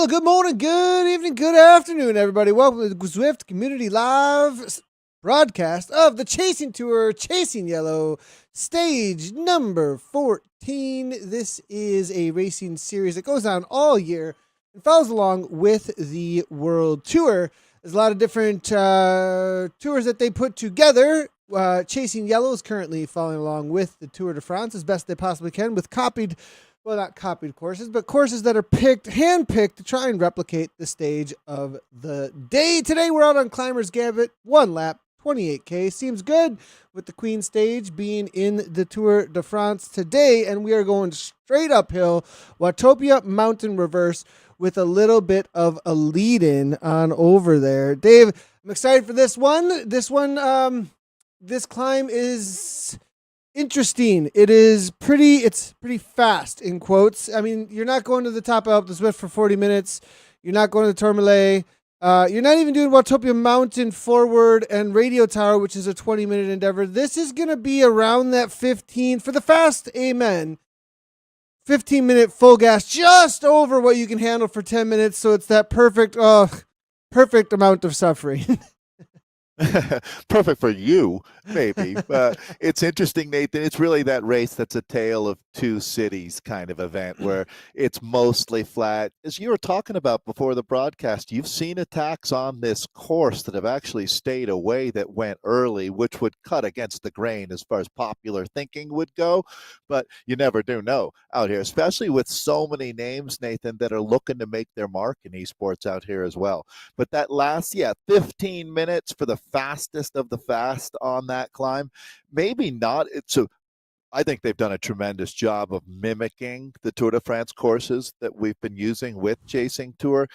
Well, good morning, good evening, good afternoon, everybody. Welcome to the Zwift Community Live broadcast of the Chasing Tour, Chasing Yellow, stage number 14. This is a racing series that goes on all year and follows along with the World Tour. There's a lot of different tours that they put together. Chasing Yellow is currently following along with the Tour de France as best they possibly can with not copied courses, but courses that are handpicked to try and replicate the stage of the day. Today we're out on Climbers Gambit, 1 lap, 28K. Seems good with the Queen stage being in the Tour de France today, and we are going straight uphill, Watopia Mountain Reverse with a little bit of a lead-in on over there. Dave, I'm excited for this one. This climb is interesting. It's pretty fast, in quotes. I mean, you're not going to the top of the Zwift for 40 minutes. You're not going to Tourmalet. You're not even doing Watopia Mountain Forward and Radio Tower, which is a 20-minute endeavor. This is going to be around that 15 for the fast. Amen. 15-minute full gas, just over what you can handle for 10 minutes. So it's that perfect amount of suffering. Perfect for you, maybe. It's interesting, Nathan. It's really that race that's a tale of two cities kind of event where it's mostly flat. As you were talking about before the broadcast, you've seen attacks on this course that have actually stayed away that went early, which would cut against the grain as far as popular thinking would go. But you never do know out here, especially with so many names, Nathan, that are looking to make their mark in esports out here as well. But that last, 15 minutes for the fastest of the fast on that climb, maybe not. I think they've done a tremendous job of mimicking the Tour de France courses that we've been using with Chasing Tour.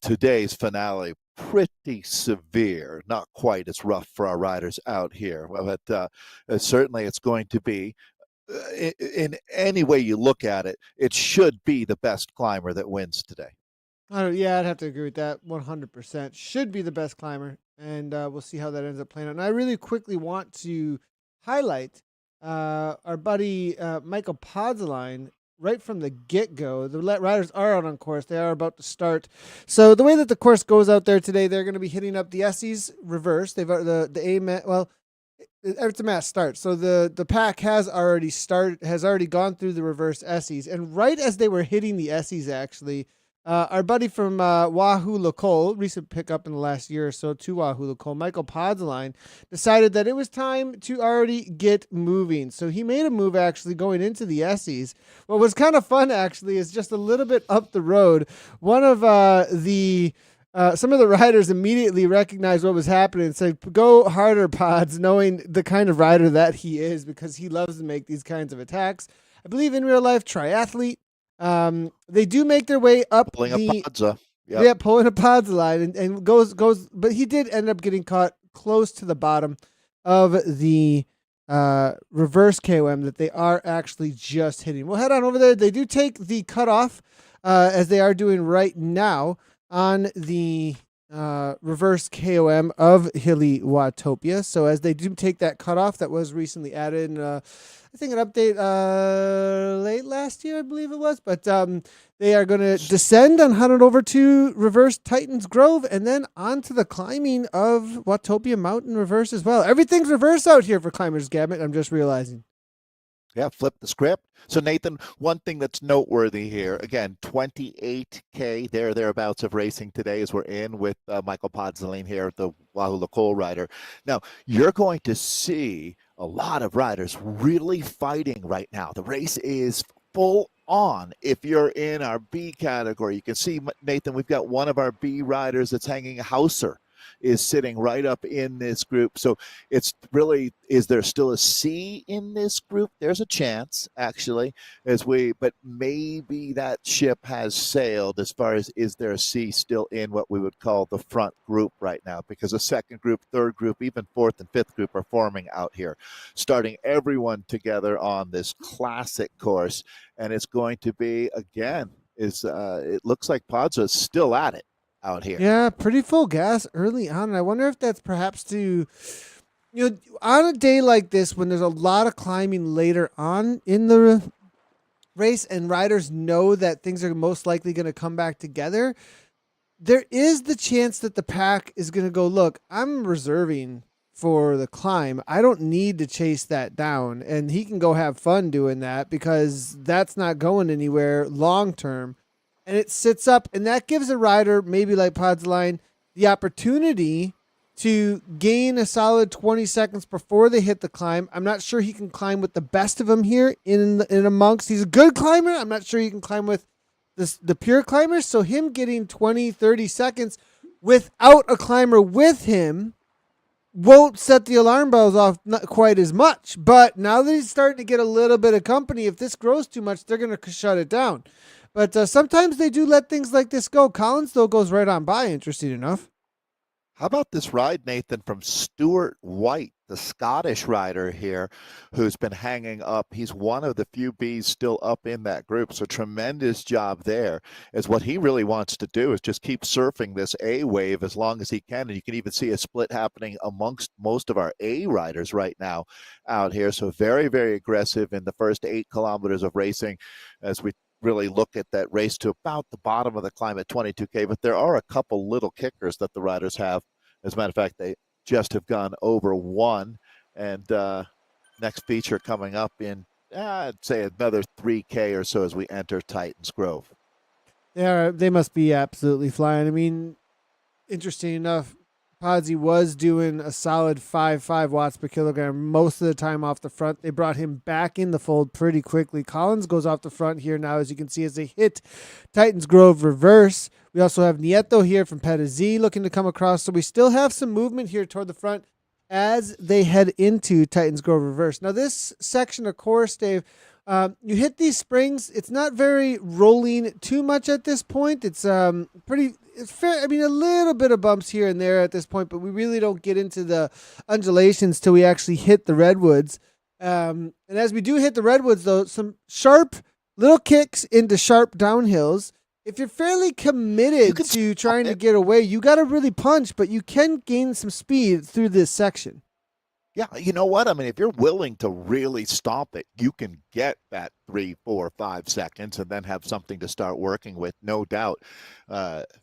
Today's finale, pretty severe, not quite as rough for our riders out here, but certainly it's going to be, in any way you look at it, it should be the best climber that wins today. Yeah, I'd have to agree with that 100%. Should be the best climber, and we'll see how that ends up playing out. And I really quickly want to highlight our buddy Michael Podzaline right from the get-go. The riders are out on course. They are about to start. So the way that the course goes out there today, they're going to be hitting up the S's reverse. They've the A-Mass, well, it's a mass start. So the pack has already gone through the reverse S's. And right as they were hitting the S's, actually, our buddy from Wahoo Lacole, recent pickup in the last year or so to Wahoo Lacole, Michael Podzaline, decided that it was time to already get moving. So he made a move actually going into the S's. What was kind of fun actually is just a little bit up the road, one of some of the riders immediately recognized what was happening and said, "Go harder, Pods," knowing the kind of rider that he is because he loves to make these kinds of attacks. I believe in real life, triathlete. They do make their way up pulling a Podza. Yep. Yeah, pulling a Podza line and goes, but he did end up getting caught close to the bottom of the reverse KOM that they are actually just hitting. We'll head on over there. They do take the cutoff as they are doing right now on the reverse KOM of Hilly Watopia. So as they do take that cutoff that was recently added, I think an update late last year, I believe it was. But they are going to descend and hunt it over to reverse Titans Grove and then onto the climbing of Watopia Mountain Reverse as well. Everything's reverse out here for Climbers Gambit, I'm just realizing. Yeah, flip the script. So, Nathan, one thing that's noteworthy here, again, 28K, thereabouts of racing today as we're in with Michael Podzaline here, the Wahoo Lacole rider. Now, you're going to see a lot of riders really fighting right now. The race is full on. If you're in our B category, you can see, Nathan, we've got one of our B riders that's hanging a Hauser is sitting right up in this group. So it's really, is there still a C in this group? There's a chance, actually, but maybe that ship has sailed as far as, is there a C still in what we would call the front group right now? Because the second group, third group, even fourth and fifth group are forming out here, starting everyone together on this classic course. And it's going to be, again, it looks like Podza's still at it out here. Yeah, pretty full gas early on. And I wonder if that's perhaps on a day like this when there's a lot of climbing later on in the race and riders know that things are most likely going to come back together, there is the chance that the pack is going to go, look, I'm reserving for the climb. I don't need to chase that down. And he can go have fun doing that because that's not going anywhere long term. And it sits up, and that gives a rider, maybe like Podsline, the opportunity to gain a solid 20 seconds before they hit the climb. I'm not sure he can climb with the best of them here in amongst. He's a good climber. I'm not sure he can climb with the pure climbers. So him getting 20, 30 seconds without a climber with him won't set the alarm bells off not quite as much. But now that he's starting to get a little bit of company, if this grows too much, they're going to shut it down. But sometimes they do let things like this go. Collins, though, goes right on by, interesting enough. How about this ride, Nathan, from Stuart White, the Scottish rider here, who's been hanging up. He's one of the few Bs still up in that group, so tremendous job there. As what he really wants to do is just keep surfing this A wave as long as he can, and you can even see a split happening amongst most of our A riders right now out here. So very, very aggressive in the first 8 kilometers of racing as we really look at that race to about the bottom of the climb at 22K, but there are a couple little kickers that the riders have. As a matter of fact, they just have gone over 1, and next feature coming up in, I'd say, another 3K or so as we enter Titans Grove. They must be absolutely flying. I mean, interesting enough, Podsy was doing a solid 5.5 watts per kilogram most of the time off the front. They brought him back in the fold pretty quickly. Collins goes off the front here now, as you can see, as they hit Titans Grove reverse. We also have Nieto here from Peta Z looking to come across. So we still have some movement here toward the front as they head into Titans Grove reverse. Now, this section of course, Dave, you hit these springs. It's not very rolling too much at this point. It's it's fair. I mean, a little bit of bumps here and there at this point, but we really don't get into the undulations till we actually hit the redwoods. And as we do hit the redwoods, though, some sharp little kicks into sharp downhills. If you're fairly committed to trying to get away, you got to really punch, but you can gain some speed through this section. Yeah, you know what? I mean, if you're willing to really stomp it, you can get that 3, 4, 5 seconds and then have something to start working with, no doubt.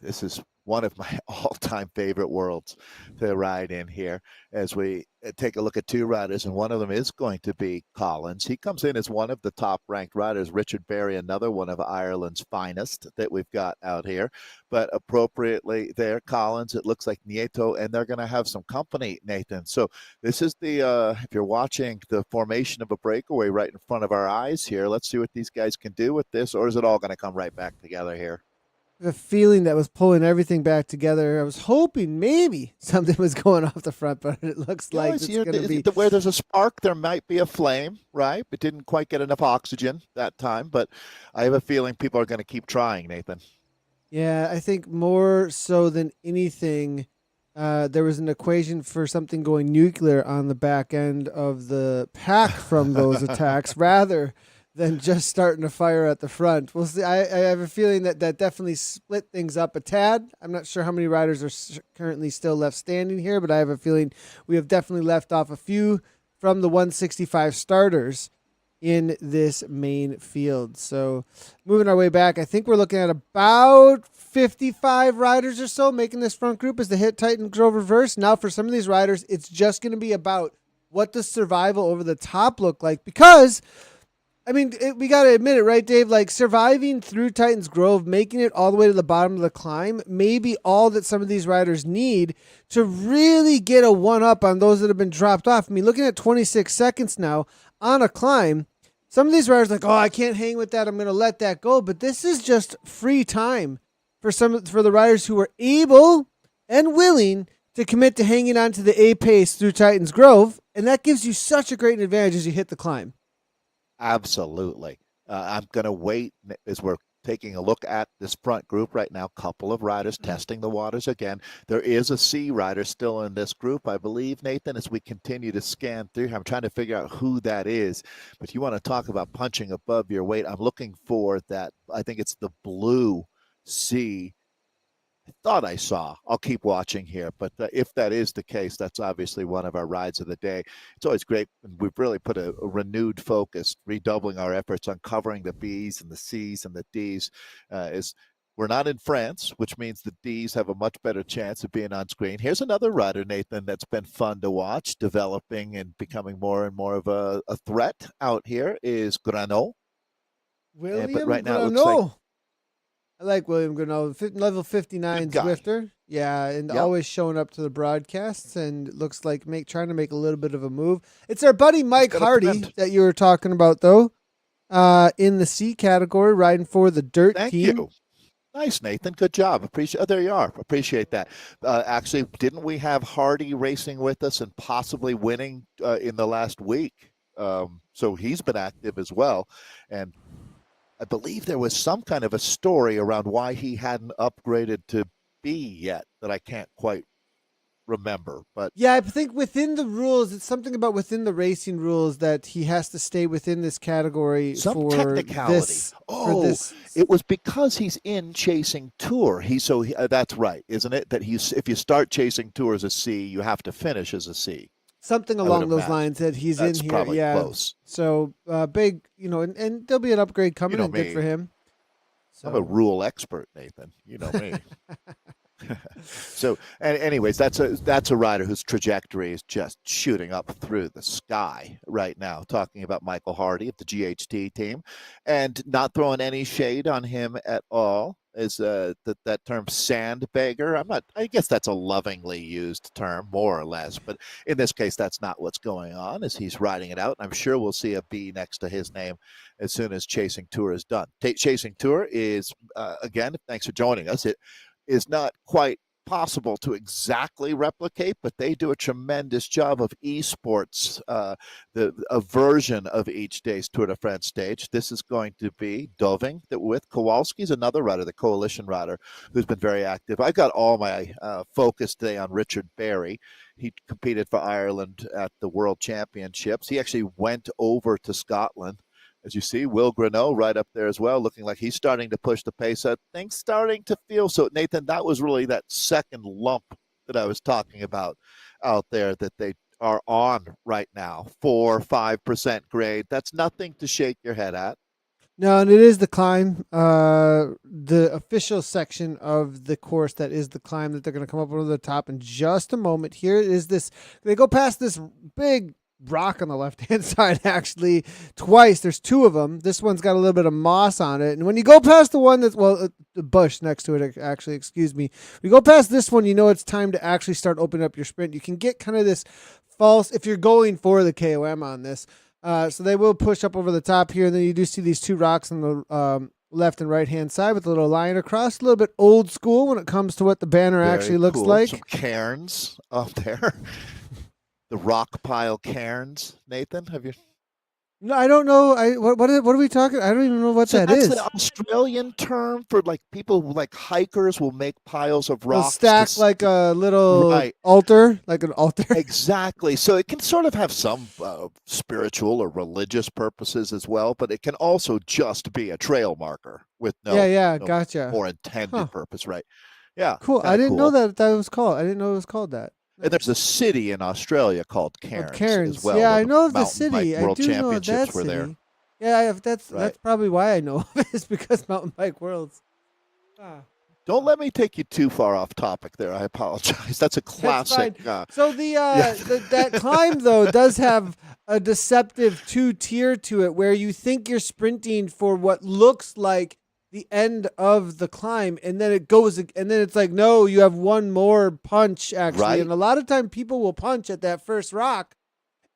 This is one of my all-time favorite worlds to ride in here as we take a look at 2 riders, and one of them is going to be Collins. He comes in as one of the top-ranked riders. Richard Berry, another one of Ireland's finest that we've got out here. But appropriately there, Collins, it looks like Nieto, and they're going to have some company, Nathan. So this is the, if you're watching the formation of a breakaway right in front of our eyes here, let's see what these guys can do with this, or is it all going to come right back together here? The feeling that was pulling everything back together. I was hoping maybe something was going off the front, but it looks like it's going to be where there's a spark, there might be a flame, right? It didn't quite get enough oxygen that time, but I have a feeling people are going to keep trying, Nathan. Yeah, I think more so than anything, there was an equation for something going nuclear on the back end of the pack from those attacks rather than just starting to fire at the front. We'll see. I have a feeling that definitely split things up a tad. I'm not sure how many riders are currently still left standing here, but I have a feeling we have definitely left off a few from the 165 starters in this main field. So moving our way back, I think we're looking at about 55 riders or so making this front group as they hit Titan Grove reverse. Now for some of these riders, it's just going to be about what does survival over the top look like, because I mean, we got to admit it, right, Dave? Like, surviving through Titans Grove, making it all the way to the bottom of the climb, may be all that some of these riders need to really get a one-up on those that have been dropped off. I mean, looking at 26 seconds now on a climb, some of these riders are like, oh, I can't hang with that. I'm going to let that go. But this is just free time for the riders who are able and willing to commit to hanging on to the A pace through Titans Grove. And that gives you such a great advantage as you hit the climb. Absolutely. I'm going to wait as we're taking a look at this front group right now. Couple of riders testing the waters again. There is a C rider still in this group, I believe, Nathan, as we continue to scan through. I'm trying to figure out who that is. But you want to talk about punching above your weight. I'm looking for that. I think it's the blue C. thought I saw. I'll keep watching here, but if that is the case, that's obviously one of our rides of the day. It's always great, and we've really put a renewed focus, redoubling our efforts on covering the B's and the C's and the D's. Is We're not in France, which means the D's have a much better chance of being on screen. Here's another rider, Nathan, that's been fun to watch, developing and becoming more and more of a threat out here is Grano. But William right now it looks like Grano. I like William Grano, level 59 good guy. Zwifter. Yeah, and Yep. always showing up to the broadcasts and looks like trying to make a little bit of a move. It's our buddy Mike got a Hardy trend. that you were talking about, though, in the C category, riding for the Dirt Thank team. you. Nice, Nathan. Good job. Appreciate. Oh, there you are. Appreciate that. Actually, didn't we have Hardy racing with us and possibly winning in the last week? So he's been active as well, and I believe there was some kind of a story around why he hadn't upgraded to B yet that I can't quite remember. But Yeah, I think within the rules, it's something about within the racing rules that he has to stay within this category some for technicality. this. It was because he's in Chasing Tour. That's right, isn't it? That if you start Chasing Tour as a C, you have to finish as a C. Something along those lines that he's That's in here. probably Yeah. close. So big, and there'll be an upgrade coming know and good me. for him. So. I'm a rule expert, Nathan. You know me. So, anyways, that's a rider whose trajectory is just shooting up through the sky right now. Talking about Michael Hardy of the GHT team, and not throwing any shade on him at all. Is that term sandbagger? I guess that's a lovingly used term, more or less. But in this case, that's not what's going on. As he's riding it out, I'm sure we'll see a B next to his name as soon as Chasing Tour is done. Chasing Tour is again. Thanks for joining us. It is not quite possible to exactly replicate, but they do a tremendous job of esports, a version of each day's Tour de France stage. This is going to be Doving with Kowalski's another rider, the coalition rider, who's been very active. I got all my focus today on Richard Berry. He competed for Ireland at the World Championships. He actually went over to Scotland. As you see, Will Grano right up there as well, looking like he's starting to push the pace up. Things starting to feel so. Nathan, that was really that second lump that I was talking about out there that they are on right now. 4-5% grade. That's nothing to shake your head at. No, and it is the climb, the official section of the course that is the climb that they're going to come up over the top in just a moment. Here is this. They go past this big rock on the left-hand side, actually, twice. There's two of them. This one's got a little bit of moss on it. And when you go past the one that's, the bush next to it, actually, excuse me. When you go past this one, you know it's time to actually start opening up your sprint. You can get kind of this false, if you're going for the KOM on this. So they will push up over the top here. And then you do see these two rocks on the left and right-hand side with a little line across. A little bit old school when it comes to what the banner actually looks like. Some cairns up there. The rock pile cairns, Nathan, have you? No, I don't know. What are we talking? I don't even know what that is. That's the Australian term for like people who, like hikers, will make piles of rocks. They'll stack like a little altar, like an altar. Exactly. So it can sort of have some spiritual or religious purposes as well, but it can also just be a trail marker with no gotcha. more intended purpose, right? Yeah. Cool. I didn't know that was called. I didn't know it was called that. And there's a city in Australia called Cairns as well. Yeah, I know of the city. World I do know Championships that were city. there. Yeah, that's probably why I know of it, is because Mountain Bike Worlds. Don't let me take you too far off topic there. I apologize. That's a classic. So that climb, though, does have a deceptive two-tier to it where you think you're sprinting for what looks like the end of the climb, and then it goes, and then it's like, no, you have one more punch, actually. Right. And a lot of time people will punch at that first rock,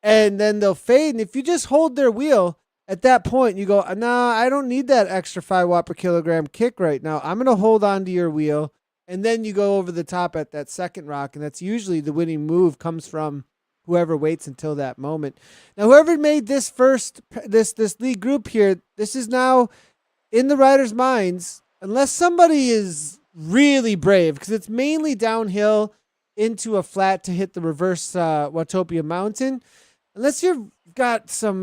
and then they'll fade. And if you just hold their wheel at that point, you go, nah, I don't need that extra 5 watt per kilogram kick right now. I'm going to hold on to your wheel. And then you go over the top at that second rock, and that's usually the winning move comes from whoever waits until that moment. Now, whoever made this lead group here, this is now in the riders' minds, unless somebody is really brave, because it's mainly downhill into a flat to hit the reverse Watopia Mountain. Unless you've got some,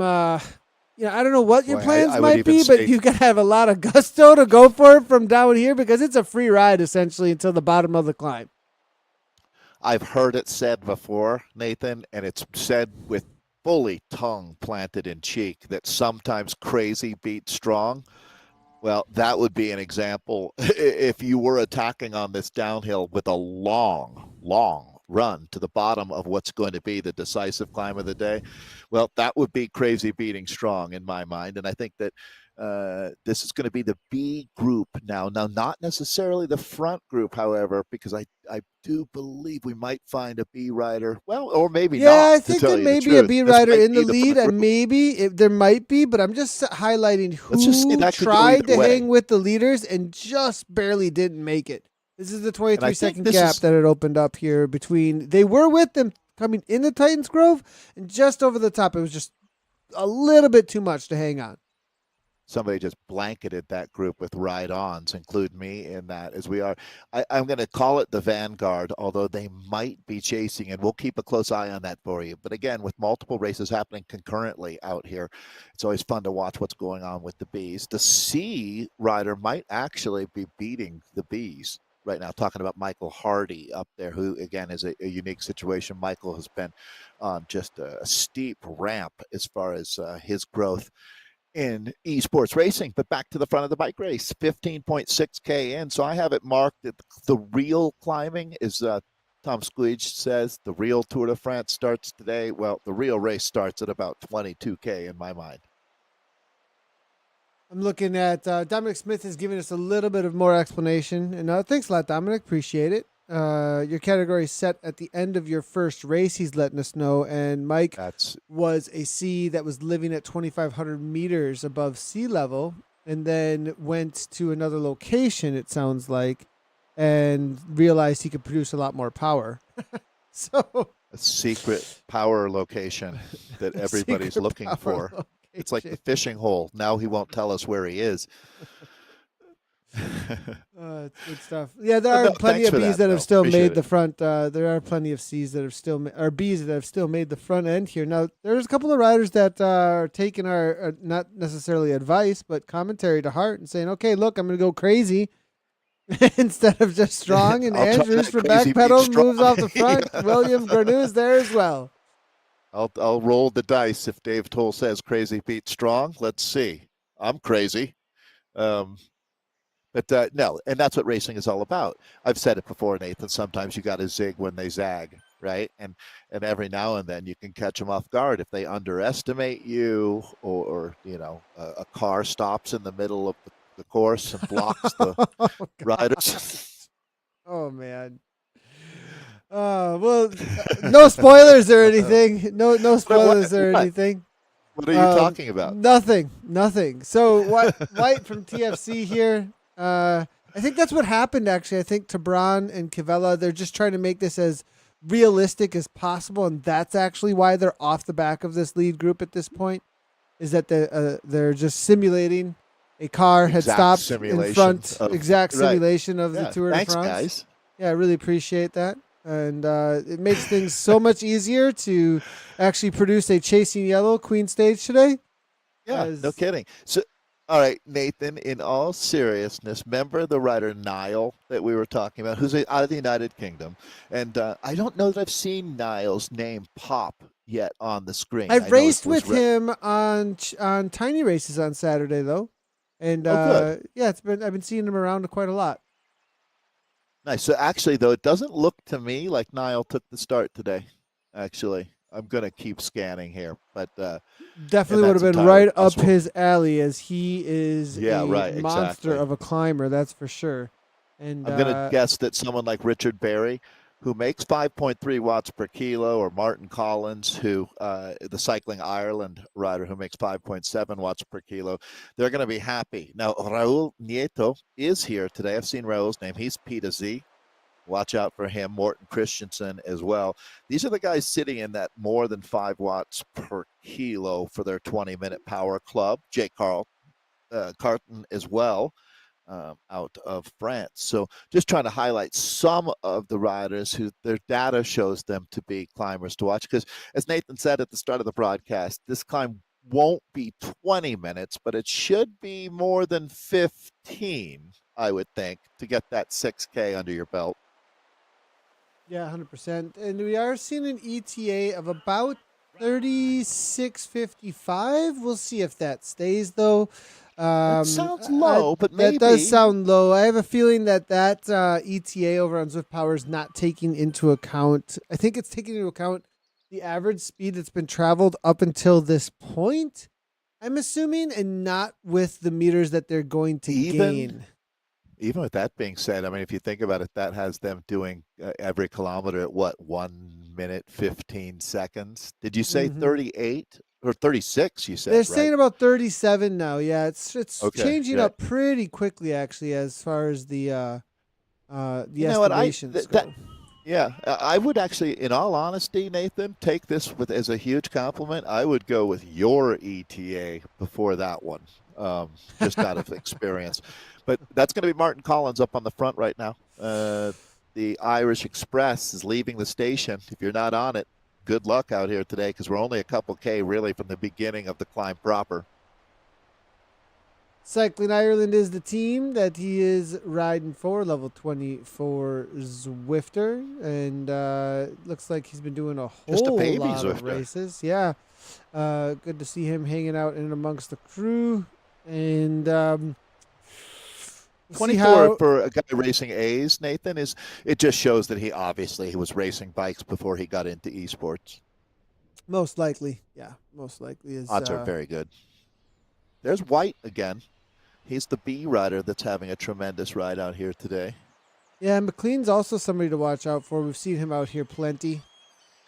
I don't know what your Boy, plans I would might even be, but say you got to have a lot of gusto to go for it from down here because it's a free ride essentially until the bottom of the climb. I've heard it said before, Nathan, and it's said with fully tongue planted in cheek that sometimes crazy beats strong. Well, that would be an example if you were attacking on this downhill with a long, long run to the bottom of what's going to be the decisive climb of the day. Well, that would be crazy beating strong in my mind. And I think that this is going to be the B group now. Now, not necessarily the front group, however, because I do believe we might find a B rider. Well, or maybe Yeah, not, I to think tell there you the may be a truth. B This rider might in the be the lead, front and group. maybe there might be, but I'm just highlighting Let's just say who that could go tried either to way. hang with the leaders and just barely didn't make it. This is the And I think 23-second this gap is that it opened up here between. They were with them coming into Titans Grove, and just over the top, it was just a little bit too much to hang on. somebody just blanketed that group with ride-ons, include me in that as we are. I'm going to call it the vanguard, although they might be chasing, and we'll keep a close eye on that for you. But again, with multiple races happening concurrently out here, it's always fun to watch what's going on with the Bs. The C rider might actually be beating the Bs right now, talking about Michael Hardy up there, who again is a unique situation. Michael has been on just a steep ramp as far as his growth in esports racing. But back to the front of the bike race, 15.6K in. So I have it marked that the real climbing is, Tom Squeege says, the real Tour de France starts today. Well, the real race starts at about 22K in my mind. I'm looking at Dominic Smith is giving us a little bit of more explanation. And thanks a lot, Dominic. Appreciate it. Your category set at the end of your first race, he's letting us know. And Mike was a C that was living at 2,500 meters above sea level and then went to another location, it sounds like, and realized he could produce a lot more power. So a secret power location that everybody's looking for. Location. It's like the fishing hole. Now he won't tell us where he is. It's good stuff. Yeah, there are plenty of Bs that have still made the front. There are plenty of Cs that have still, or Bs that have still made the front end here. Now, there's a couple of riders that are taking our, not necessarily advice, but commentary to heart and saying, okay, look, I'm going to go crazy instead of just strong. And Andrews for backpedal moves off the front. Yeah. William Garneau is there as well. I'll roll the dice if Dave Toll says crazy beats strong. Let's see. I'm crazy. But no, and that's what racing is all about. I've said it before, Nathan. Sometimes you got to zig when they zag, right? And every now and then you can catch them off guard if they underestimate you, or a car stops in the middle of the course and blocks the riders. Oh man. Well, no spoilers or anything. No spoilers or anything. What are you talking about? Nothing. So White from TFC here. I think that's what happened, actually. I think Tabran and Cavella, they're just trying to make this as realistic as possible, and that's actually why they're off the back of this lead group at this point, is that they're just simulating a car had stopped in front. Exact simulation of the Tour de France. Thanks, guys. Yeah, I really appreciate that. And it makes things so much easier to actually produce a Chasing Yellow Queen stage today. Yeah, no kidding. So, all right, Nathan, in all seriousness, remember the rider Niall that we were talking about, who's out of the United Kingdom? And I don't know that I've seen Niall's name pop yet on the screen. I've raced with him on tiny races on Saturday, though. And good. Yeah, I've been seeing him around quite a lot. Nice. So actually, though, it doesn't look to me like Niall took the start today. Actually, I'm going to keep scanning here, but definitely would have been right up his alley, as he is a monster of a climber. That's for sure. And I'm going to guess that someone like Richard Berry, who makes 5.3 watts per kilo, or Martin Collins, who the Cycling Ireland rider, who makes 5.7 watts per kilo, they're going to be happy. Now, Raul Nieto is here today. I've seen Raul's name. He's P2Z. Watch out for him. Morten Christensen as well. These are the guys sitting in that more than 5 watts per kilo for their 20-minute power club. Jake Carton as well. Out of France. So just trying to highlight some of the riders who their data shows them to be climbers to watch. Because as Nathan said at the start of the broadcast, this climb won't be 20 minutes, but it should be more than 15, I would think, to get that 6K under your belt. Yeah, 100%. And we are seeing an ETA of about 36:55. We'll see if that stays though. That sounds low, but that does maybe. sound low. I have a feeling that ETA over on Zwift Power is not taking into account. I think it's taking into account the average speed that's been traveled up until this point. I'm assuming, and not with the meters that they're going to gain. Even with that being said, I mean, if you think about it, that has them doing every kilometer at what, 1 minute, 15 seconds? Did you say 38 or 36? You said, They're right? saying about 37 now. Yeah, it's Okay, changing yeah. up pretty quickly, actually, as far as the You know what? estimations go. Yeah, I would actually, in all honesty, Nathan, take this with as a huge compliment. I would go with your ETA before that one, just out of experience. But that's going to be Martin Collins up on the front right now. The Irish Express is leaving the station. If you're not on it, good luck out here today because we're only a couple K really from the beginning of the climb proper. Cycling Ireland is the team that he is riding for, level 24 Zwifter. And looks like he's been doing a Just a whole baby lot of Zwifter. races. Yeah. Good to see him hanging out in amongst the crew. And we'll see 24 for a guy racing A's, Nathan, it just shows that he was racing bikes before he got into esports. Most likely. Yeah, most likely is. Odds are very good. There's White again. He's the B rider that's having a tremendous ride out here today. Yeah, McLean's also somebody to watch out for. We've seen him out here plenty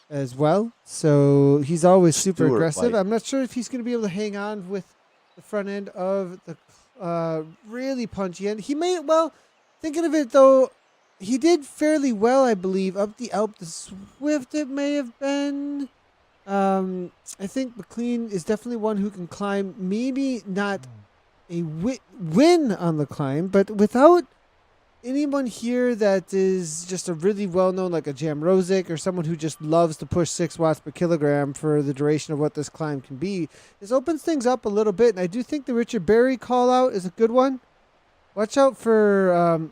as well. So he's always super aggressive. White. I'm not sure if he's going to be able to hang on with the front end of the really punchy end. He may, well, thinking of it though, he did fairly well, I believe, up the Alp. The Zwift, it may have been. I think McLean is definitely one who can climb. Maybe not a win on the climb, but without anyone here that is just a really well-known, like a Jam Rosic or someone who just loves to push 6 watts per kilogram for the duration of what this climb can be, this opens things up a little bit. And I do think the Richard Berry call out is a good one. Watch out for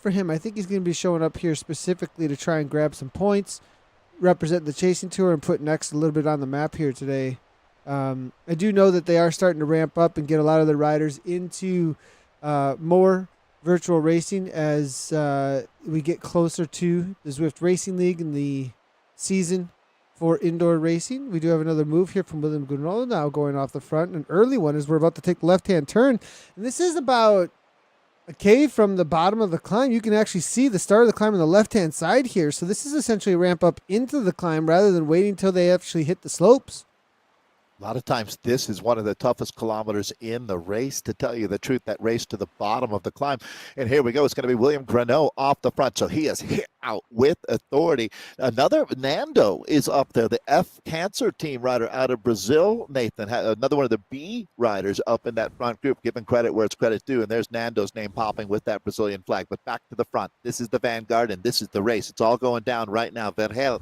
him. I think he's going to be showing up here specifically to try and grab some points, represent the Chasing Tour, and put Next a little bit on the map here today. I do know that they are starting to ramp up and get a lot of the riders into more virtual racing as we get closer to the Zwift Racing League and the season for indoor racing. We do have another move here from William Gunolo now going off the front. An early one as we're about to take the left-hand turn. And this is about a K from the bottom of the climb. You can actually see the start of the climb on the left-hand side here. So this is essentially a ramp up into the climb rather than waiting until they actually hit the slopes. A lot of times this is one of the toughest kilometers in the race, to tell you the truth, that race to the bottom of the climb. And here we go. It's going to be William Grano off the front. So he is hit out with authority. Another Nando is up there, the F Cancer team rider out of Brazil. Nathan, another one of the B riders up in that front group, giving credit where it's credit due. And there's Nando's name popping with that Brazilian flag. But back to the front. This is the vanguard, and this is the race. It's all going down right now. Verhel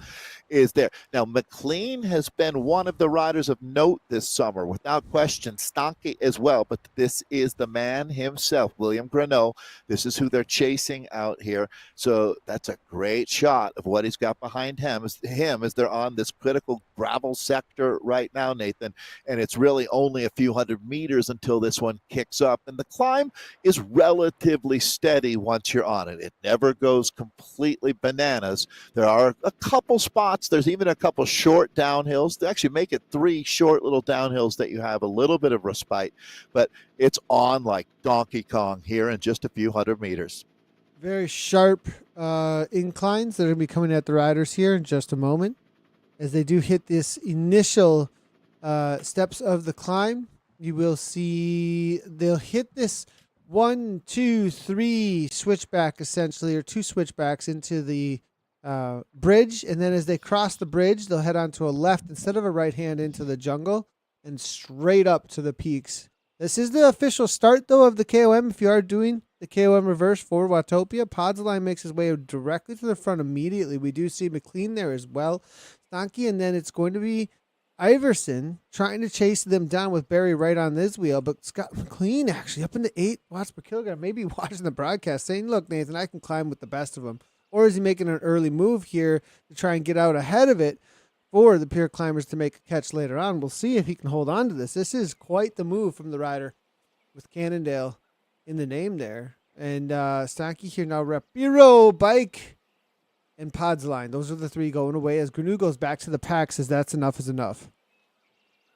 is there. Now, McLean has been one of the riders of note this summer, without question. Stanke as well, but this is the man himself, William Grano. This is who they're chasing out here. So that's a great shot of what he's got behind him as they're on this critical gravel sector right now, Nathan. And it's really only a few hundred meters until this one kicks up. And the climb is relatively steady once you're on it. It never goes completely bananas. There are a couple spots. There's even a couple short downhills. They actually make it 3 short little downhills that you have a little bit of respite, but it's on like Donkey Kong here in just a few hundred meters. Very sharp inclines that are going to be coming at the riders here in just a moment as they do hit this initial steps of the climb. You will see they'll hit this 1, 2, 3 switchback essentially, or 2 switchbacks into the bridge, and then as they cross the bridge, they'll head onto a left instead of a right hand into the jungle and straight up to the peaks. This is the official start, though, of the KOM. If you are doing the KOM reverse for Watopia, Podsaline makes his way directly to the front immediately. We do see McLean there as well, Stanke, and then it's going to be Iverson trying to chase them down with Barry right on this wheel, but Scott McLean actually up into 8 watts per kilogram, maybe watching the broadcast saying, look, Nathan, I can climb with the best of them. Or is he making an early move here to try and get out ahead of it for the pure climbers to make a catch later on? We'll see if he can hold on to this. This is quite the move from the rider with Cannondale in the name there. And Stocky here now rep Biro, Bike, and Pods line. Those are the 3 going away as Karoo2 goes back to the pack, says that's enough is enough.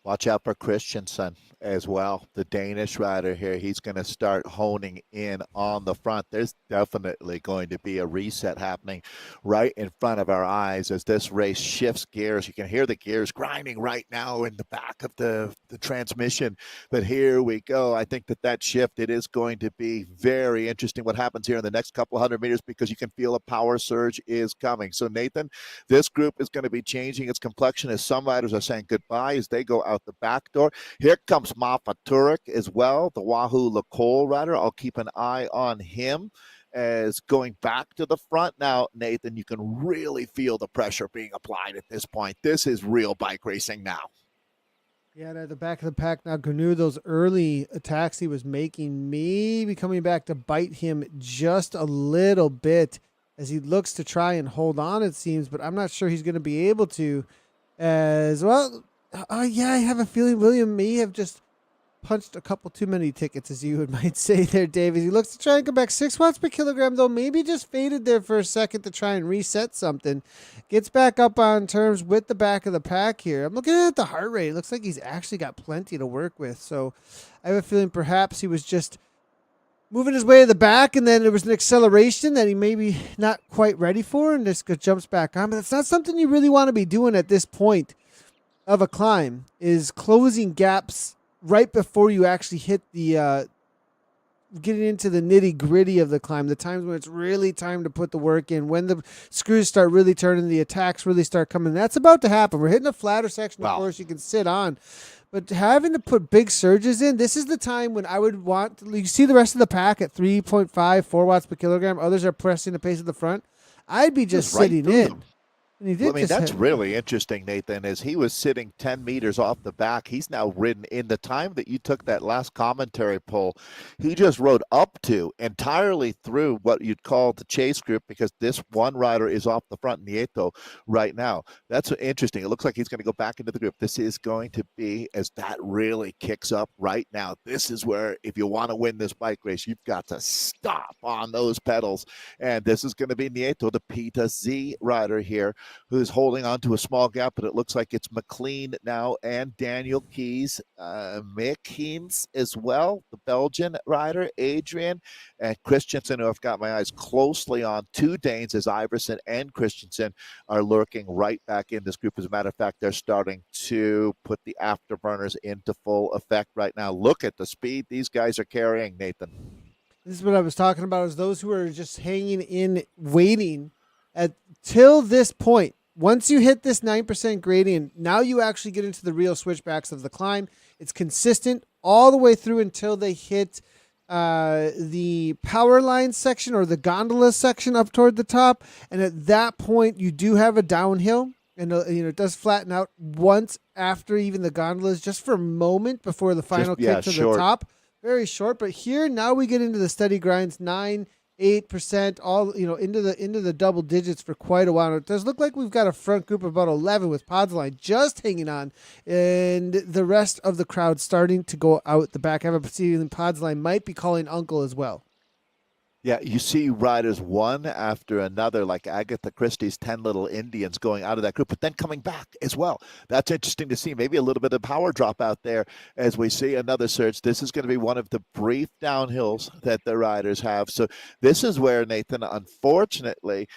Watch out for Christensen as well, the Danish rider here. He's going to start honing in on the front. There's definitely going to be a reset happening right in front of our eyes as this race shifts gears. You can hear the gears grinding right now in the back of the transmission. But here we go. I think that shift, it is going to be very interesting what happens here in the next couple 100 meters because you can feel a power surge is coming. So, Nathan, this group is going to be changing its complexion as some riders are saying goodbye as they go out the back door. Here comes Mafa Turek as well, the Wahoo Lacole rider. I'll keep an eye on him as going back to the front. Now, Nathan, you can really feel the pressure being applied at this point. This is real bike racing now. Yeah, at the back of the pack now, Karoo2, those early attacks he was making, maybe coming back to bite him just a little bit as he looks to try and hold on, it seems, but I'm not sure he's going to be able to as well. Yeah, I have a feeling William may have just punched a couple too many tickets, as you might say there, Dave. As he looks to try and come back 6 watts per kilogram, though, maybe just faded there for a second to try and reset something. Gets back up on terms with the back of the pack here. I'm looking at the heart rate. It looks like he's actually got plenty to work with. So I have a feeling perhaps he was just moving his way to the back, and then there was an acceleration that he maybe not quite ready for, and just jumps back on. But it's not something you really want to be doing at this point of a climb, is closing gaps right before you actually hit the getting into the nitty gritty of the climb, the times when it's really time to put the work in, when the screws start really turning, the attacks really start coming. That's about to happen. We're hitting a flatter section, of course, you can sit on. But having to put big surges in, this is the time when I would want to, you see the rest of the pack at 3.5, 4 watts per kilogram. Others are pressing the pace of the front. I'd be just sitting in. Them. Well, I mean, that's really interesting, Nathan, as he was sitting 10 meters off the back. He's now ridden in the time that you took that last commentary poll. He just rode up to entirely through what you'd call the chase group because this one rider is off the front, Nieto, right now. That's interesting. It looks like he's going to go back into the group. This is going to be, as that really kicks up right now, this is where if you want to win this bike race, you've got to stop on those pedals. And this is going to be Nieto, the P2Z rider here, who's holding on to a small gap, but it looks like it's McLean now and Daniel Keys, Mick Heens as well, the Belgian rider, Adrian, and Christensen, who I've got my eyes closely on. 2 Danes as Iverson and Christensen are lurking right back in this group. As a matter of fact, they're starting to put the afterburners into full effect right now. Look at the speed these guys are carrying, Nathan. This is what I was talking about, is those who are just hanging in, waiting till this point. Once you hit this 9% gradient, now you actually get into the real switchbacks of the climb. It's consistent all the way through until they hit the power line section or the gondola section up toward the top. And at that point, you do have a downhill, and it does flatten out once after even the gondolas, just for a moment before the final kick to the top. Very short, but here now we get into the steady grinds, 9-8%, all into the double digits for quite a while. It does look like we've got a front group of about 11 with Pods line just hanging on, and the rest of the crowd starting to go out the back. I have a feeling Pods line might be calling uncle as well. Yeah, you see riders one after another, like Agatha Christie's 10 Little Indians going out of that group, but then coming back as well. That's interesting to see. Maybe a little bit of power drop out there as we see another surge. This is going to be one of the brief downhills that the riders have. So this is where, Nathan, unfortunately,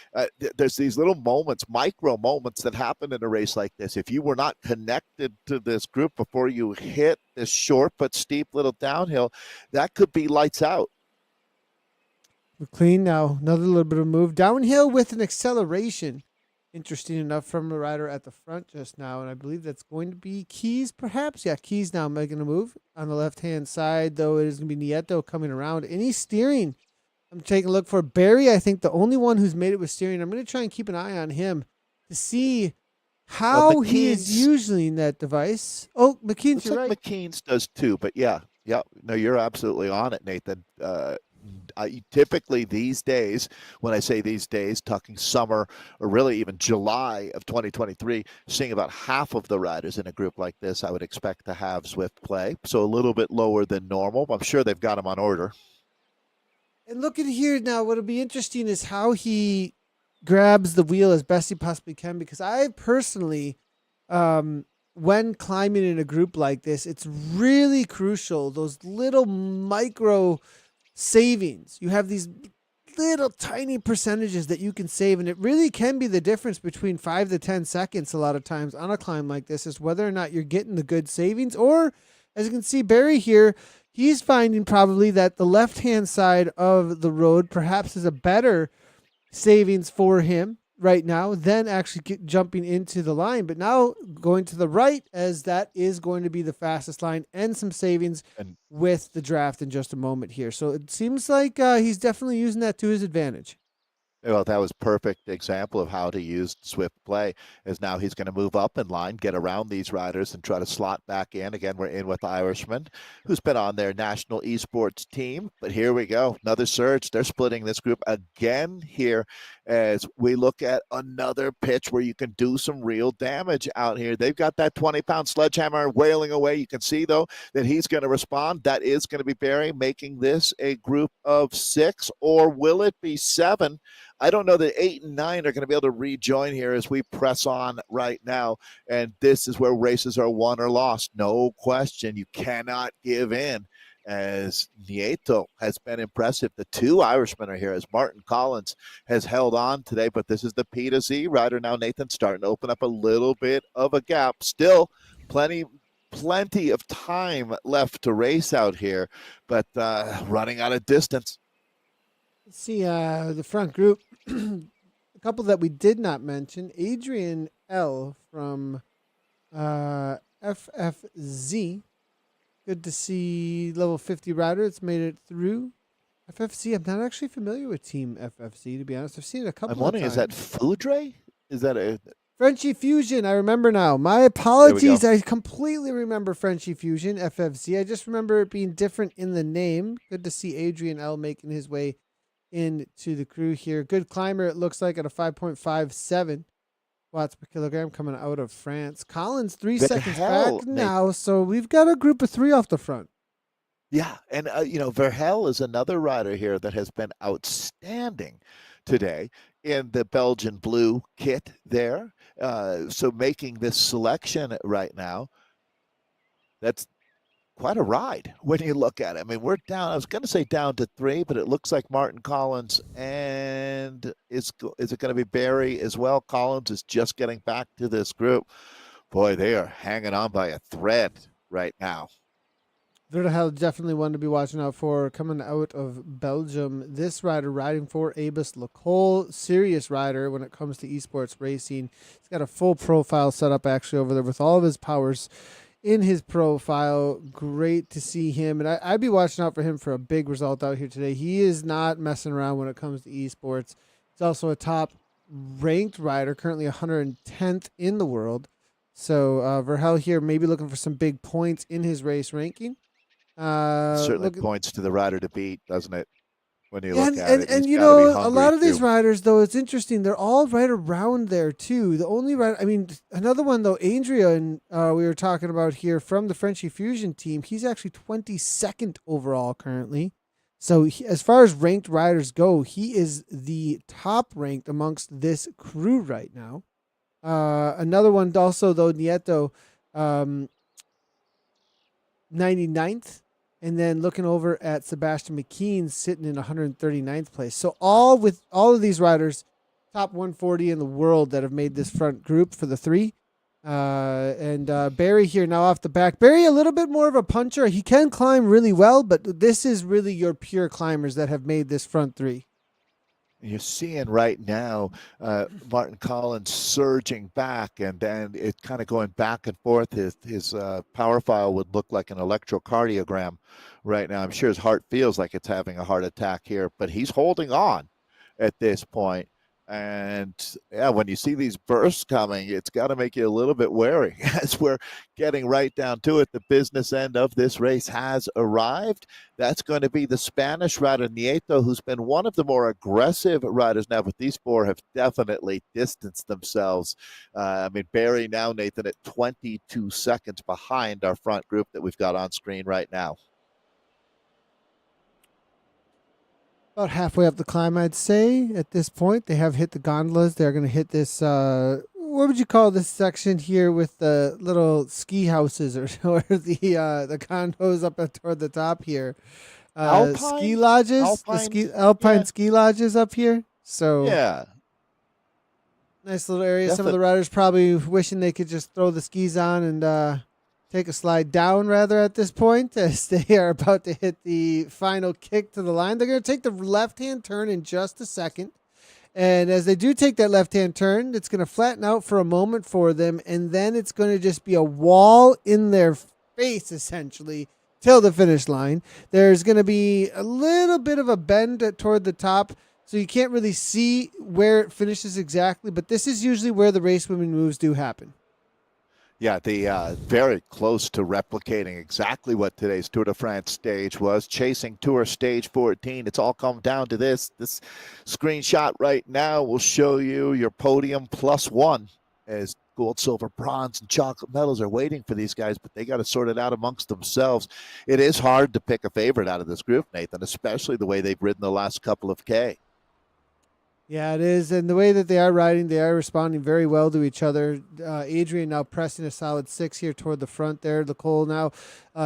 there's these little moments, micro moments that happen in a race like this. If you were not connected to this group before you hit this short but steep little downhill, that could be lights out. McLean now, another little bit of move. Downhill with an acceleration. Interesting enough from the rider at the front just now. And I believe that's going to be Keys, perhaps. Yeah, Keys now making a move. On the left-hand side, though, it is going to be Nieto coming around. Any steering? I'm taking a look for Barry. I think the only one who's made it with steering. I'm going to try and keep an eye on him to see how he is McKean's using that device. Oh, McKean's, looks you're like right. McKean's does too, but yeah, yeah. No, you're absolutely on it, Nathan. Typically these days, when I say these days, talking summer or really even July of 2023, seeing about half of the riders in a group like this, I would expect to have Zwift play. So a little bit lower than normal. I'm sure they've got them on order. And look at here now. What'll be interesting is how he grabs the wheel as best he possibly can. Because I personally, when climbing in a group like this, it's really crucial. Those little micro savings. You have these little tiny percentages that you can save, and it really can be the difference between 5 to 10 seconds a lot of times on a climb like this, is whether or not you're getting the good savings. Or, as you can see, Barry here, he's finding probably that the left hand side of the road perhaps is a better savings for him right now than actually jumping into the line. But now going to the right, as that is going to be the fastest line, and some savings And with the draft in just a moment here. So it seems like he's definitely using that to his advantage. well, that was perfect example of how to use Swift play. Is now he's going to move up in line, get around these riders, and try to slot back in. Again, we're in with Irishman, who's been on their national esports team. But here we go, another surge. They're splitting this group again here as we look at another pitch where you can do some real damage out here. They've got that 20-pound sledgehammer wailing away. You can see, though, that he's going to respond. That is going to be Barry, making this a group of 6, or will it be 7? I don't know that 8 and 9 are going to be able to rejoin here as we press on right now. And this is where races are won or lost. No question. You cannot give in, as Nieto has been impressive. The 2 Irishmen are here as Martin Collins has held on today, but this is the P to Z rider now. Nathan starting to open up a little bit of a gap. Still plenty of time left to race out here, but running out of distance. Let's see the front group. A couple that we did not mention: Adrian L from FFZ. Good to see level 50 rider. It's made it through FFC. I'm not actually familiar with Team FFC, to be honest. I've seen it a couple I'm wondering, of times. is that Foudre? Is that a Frenchy Fusion. I remember now. My apologies. I completely remember Frenchy Fusion, FFC. I just remember it being different in the name. Good to see Adrian L making his way into the crew here. Good climber, it looks like, at a 5.57 watts per kilogram, coming out of France. Collins 3 seconds back now, so we've got a group of 3 off the front. Yeah, and Verhel is another rider here that has been outstanding today in the Belgian blue kit there. So making this selection right now, that's quite a ride when you look at it. I mean, we're down, I was going to say down to 3, but it looks like Martin Collins, and is it going to be Barry as well? Collins is just getting back to this group. Boy, they are hanging on by a thread right now. Verhel definitely one to be watching out for, coming out of Belgium. This rider riding for Abus Lacole, serious rider when it comes to esports racing. He's got a full profile set up actually over there with all of his powers in his profile. Great to see him, and I'd be watching out for him for a big result out here today. He is not messing around when it comes to esports. He's also a top ranked rider, currently 110th in the world. So Verhel here maybe looking for some big points in his race ranking. Certainly points to the rider to beat, doesn't it? When you look at it, and you know, a lot of these riders, though, it's interesting. They're all right around there too. The only rider, I mean, another one though, Adrian, we were talking about here from the Frenchy Fusion team. He's actually 22nd overall currently. So as far as ranked riders go, he is the top ranked amongst this crew right now. Another one also though, Nieto, 99th. And then looking over at Sebastian McKean sitting in 139th place. So all of these riders, top 140 in the world that have made this front group for the 3. And Barry here now off the back. Barry a little bit more of a puncher. He can climb really well, but this is really your pure climbers that have made this front 3. You're seeing right now Martin Collins surging back, and then it kind of going back and forth. His power file would look like an electrocardiogram right now. I'm sure his heart feels like it's having a heart attack here, but he's holding on at this point. And yeah, when you see these bursts coming, it's got to make you a little bit wary. As we're getting right down to it, the business end of this race has arrived. That's going to be the Spanish rider Nieto, who's been one of the more aggressive riders now, but these four have definitely distanced themselves. Barry now, Nathan, at 22 seconds behind our front group that we've got on screen right now. About halfway up the climb, I'd say. At this point, they have hit the gondolas. They're going to hit this. What would you call this section here with the little ski houses or the condos up toward the top here? Ski lodges, Alpine ski lodges up here. So yeah, nice little area. Some of the riders probably wishing they could just throw the skis on and take a slide down rather at this point, as they are about to hit the final kick to the line. They're going to take the left-hand turn in just a second. And as they do take that left-hand turn, it's going to flatten out for a moment for them, and then it's going to just be a wall in their face, essentially, till the finish line. There's going to be a little bit of a bend toward the top, so you can't really see where it finishes exactly, but this is usually where the race women moves do happen. Yeah, the very close to replicating exactly what today's Tour de France stage was. Chasing Tour Stage 14. It's all come down to this. This screenshot right now will show you your podium plus one, as gold, silver, bronze, and chocolate medals are waiting for these guys, but they got to sort it out amongst themselves. It is hard to pick a favorite out of this group, Nathan, especially the way they've ridden the last couple of K. Yeah, it is. And the way that they are riding, they are responding very well to each other. Adrian now pressing a solid 6 here toward the front there. Lecole now,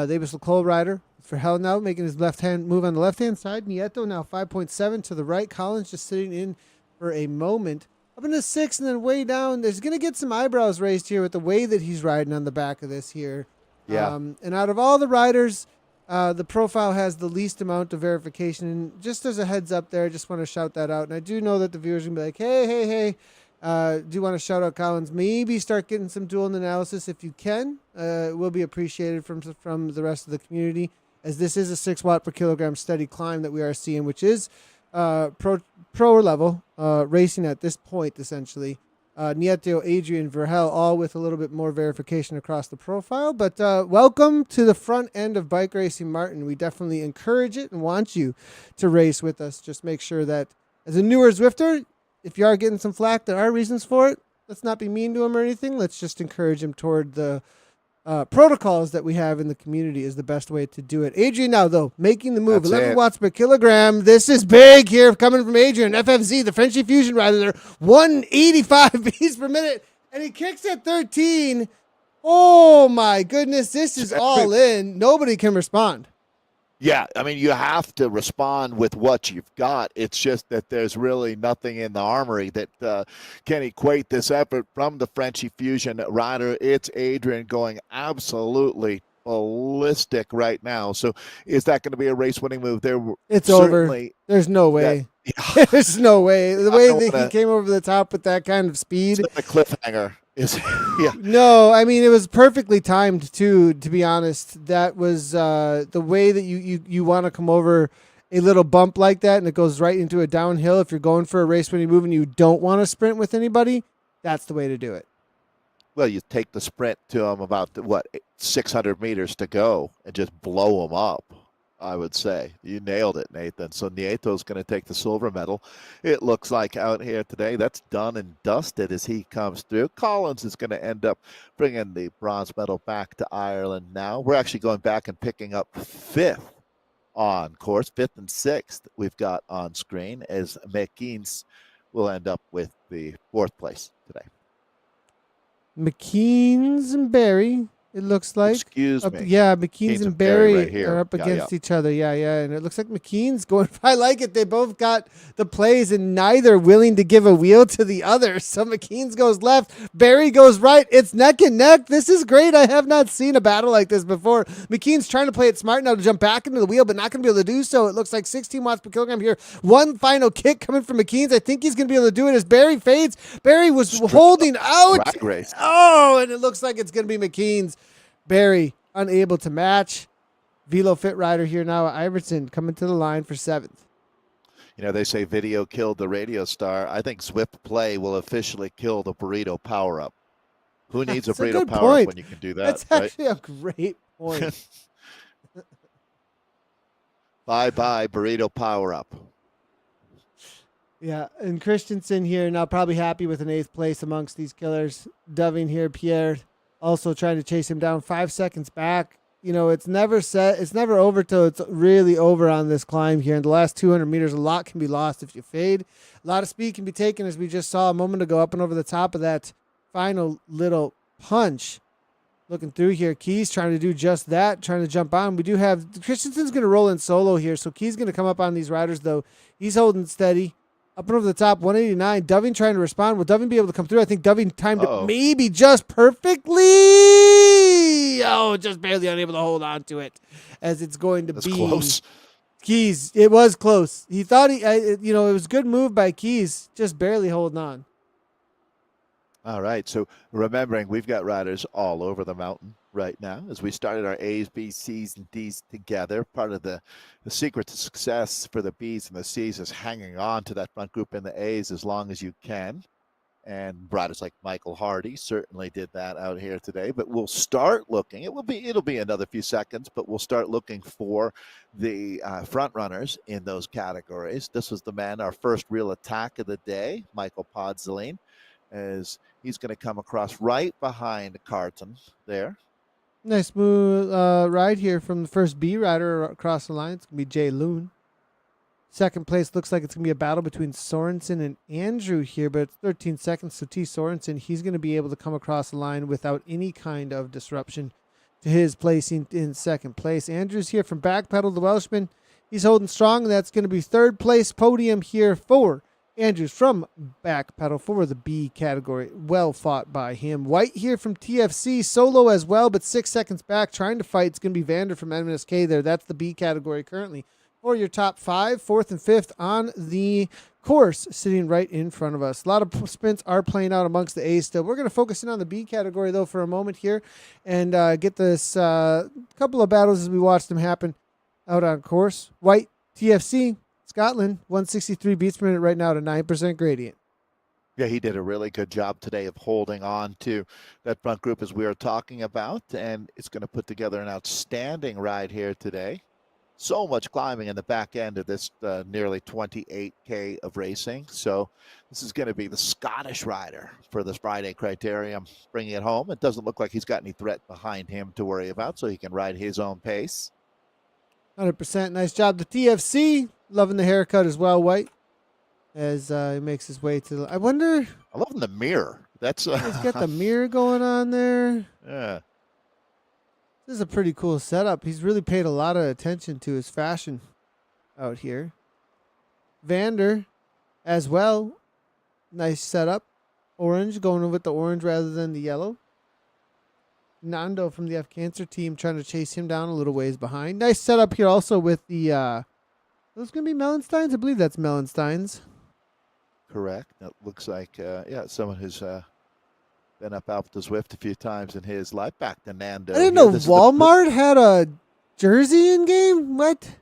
Davis Lecole rider for Hell now, making his left-hand move on the left-hand side. Nieto now 5.7 to the right. Collins just sitting in for a moment. Up into 6 and then way down. There's going to get some eyebrows raised here with the way that he's riding on the back of this here. Yeah. And out of all the riders, the profile has the least amount of verification. And just as a heads up there, I just want to shout that out. And I do know that the viewers are going to be like, hey. Do want to shout out Collins. Maybe start getting some dual analysis if you can. It will be appreciated from the rest of the community, as this is a 6 watt per kilogram steady climb that we are seeing, which is pro level racing at this point, essentially. Nieto, Adrian, Verhel, all with a little bit more verification across the profile. But welcome to the front end of bike racing, Martin. We definitely encourage it and want you to race with us. Just make sure that as a newer Zwifter, if you are getting some flack, there are reasons for it. Let's not be mean to him or anything. Let's just encourage him toward the protocols that we have in the community is the best way to do it. Adrian now, though, making the move. That's 11 it. watts per kilogram. This is big here coming from Adrian. FFZ, the Frenchy Fusion rider there. 185 beats per minute. And he kicks at 13. Oh, my goodness. This is all in. Nobody can respond. Yeah, I mean, you have to respond with what you've got. It's just that there's really nothing in the armory that can equate this effort from the Frenchy Fusion rider. It's Adrian going absolutely ballistic right now. So is that going to be a race-winning move? It's over. There's no way. There's no way. The way that he came over the top with that kind of speed. It's a cliffhanger. Yeah. No, I mean, it was perfectly timed too, to be honest. That was the way that you want to come over a little bump like that, and it goes right into a downhill. If you're going for a race winning move and you don't want to sprint with anybody, that's the way to do it. Well, you take the sprint to them about 600 meters to go and just blow them up. I would say you nailed it, Nathan. So Nieto's going to take the silver medal. It looks like out here today that's done and dusted as he comes through. Collins is going to end up bringing the bronze medal back to Ireland now. We're actually going back and picking up 5th on course, 5th and 6th we've got on screen, as McKeans will end up with the 4th place today. McKeans and Barry. It looks like. Excuse me. Yeah, McKeans and Barry right are up against each other. Yeah. And it looks like McKean's going. I like it. They both got the plays and neither willing to give a wheel to the other. So McKean's goes left. Barry goes right. It's neck and neck. This is great. I have not seen a battle like this before. McKean's trying to play it smart now to jump back into the wheel, but not going to be able to do so. It looks like 16 watts per kilogram here. One final kick coming from McKean's. I think he's going to be able to do it as Barry fades. Barry was holding out. Race. Oh, and it looks like it's going to be McKean's. Barry unable to match. Velo Fit rider here now, Iverson, coming to the line for 7th. They say video killed the radio star. I think Zwift Play will officially kill the burrito power-up. Who needs a That's a burrito good power-up point. when you can do that, That's right? actually a great point. Bye-bye, burrito power-up. Yeah, and Christensen here now probably happy with an 8th place amongst these killers. Doving here, Pierre also trying to chase him down 5 seconds back. It's never set. It's never over till it's really over on this climb here. In the last 200 meters, a lot can be lost if you fade. A lot of speed can be taken, as we just saw a moment ago, up and over the top of that final little punch. Looking through here, Keys trying to do just that, trying to jump on. We do have Christensen's going to roll in solo here, so Keys going to come up on these riders, though. He's holding steady. Up and over the top, 189. Doving trying to respond. Will Doving be able to come through? I think Doving timed it maybe just perfectly. Oh, just barely unable to hold on to it, as it's going to be close. Keys. It was close. He thought it was a good move by Keys, just barely holding on. All right. So remembering, we've got riders all over the mountain right now as we started our A's, B's, C's, and D's together. Part of the secret to success for the B's and the C's is hanging on to that front group in the A's as long as you can. And riders like Michael Hardy certainly did that out here today. But we'll start looking. It'll be another few seconds, but we'll start looking for the front runners in those categories. This was the man, our first real attack of the day, Michael Podzaline, as he's going to come across right behind Carton there. Nice smooth ride here from the first B rider across the line. It's going to be Jay Loon. Second place looks like it's going to be a battle between Sorensen and Andrew here, but it's 13 seconds. So T. Sorensen, he's going to be able to come across the line without any kind of disruption to his placing in second place. Andrew's here from Backpedal, the Welshman. He's holding strong. That's going to be third place podium here for Andrews from Backpedal for the B category. Well fought by him. White here from TFC, solo as well, but 6 seconds back, trying to fight. It's going to be Vander from MSK there. That's the B category currently. For your top 5, 4th and 5th on the course, sitting right in front of us. A lot of sprints are playing out amongst the A's still. We're going to focus in on the B category, though, for a moment here and get this couple of battles as we watch them happen out on course. White, TFC, Scotland, 163 beats per minute right now to 9% gradient. Yeah, he did a really good job today of holding on to that front group as we were talking about, and it's going to put together an outstanding ride here today. So much climbing in the back end of this nearly 28K of racing. So this is going to be the Scottish rider for this Friday criterium, bringing it home. It doesn't look like he's got any threat behind him to worry about, so he can ride his own pace. 100%. Nice job to TFC. Loving the haircut as well, White, as he makes his way to the... I wonder... I love the mirror. That's he's got the mirror going on there. Yeah. This is a pretty cool setup. He's really paid a lot of attention to his fashion out here. Vander as well. Nice setup. Orange, going with the orange rather than the yellow. Nando from the F Cancer team trying to chase him down a little ways behind. Nice setup here also with the... those going to be Mellensteins? I believe that's Mellensteins. Correct. That looks like, someone who's been up to Zwift a few times in his life. Back to Nando. I didn't know Walmart had a jersey in game. What?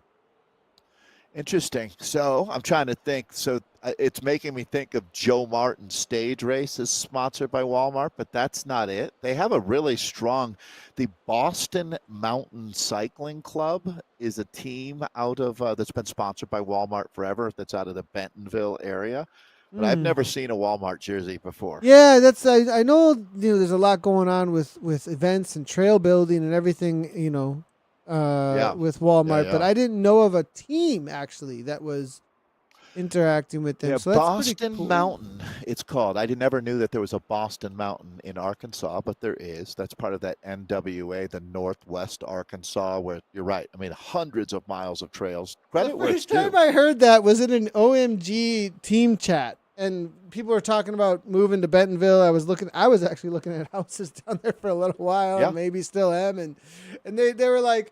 Interesting. So I'm trying to think. So it's making me think of Joe Martin's stage race is sponsored by Walmart, but that's not it. They have a really strong, the Boston Mountain Cycling Club is a team out of that's been sponsored by Walmart forever. That's out of the Bentonville area. But I've never seen a Walmart jersey before. Yeah, that's I know. There's a lot going on with events and trail building and everything. With Walmart, but I didn't know of a team actually that was interacting with them. Yeah, so that's Boston cool. Mountain, it's called. I never knew that there was a Boston Mountain in Arkansas, but there is. That's part of that NWA, the Northwest Arkansas, where you're right. I mean, hundreds of miles of trails. Credit where it's due. The first time I heard that was in an OMG team chat. And people were talking about moving to Bentonville. I was actually looking at houses down there for a little while, and maybe still am. And they were like,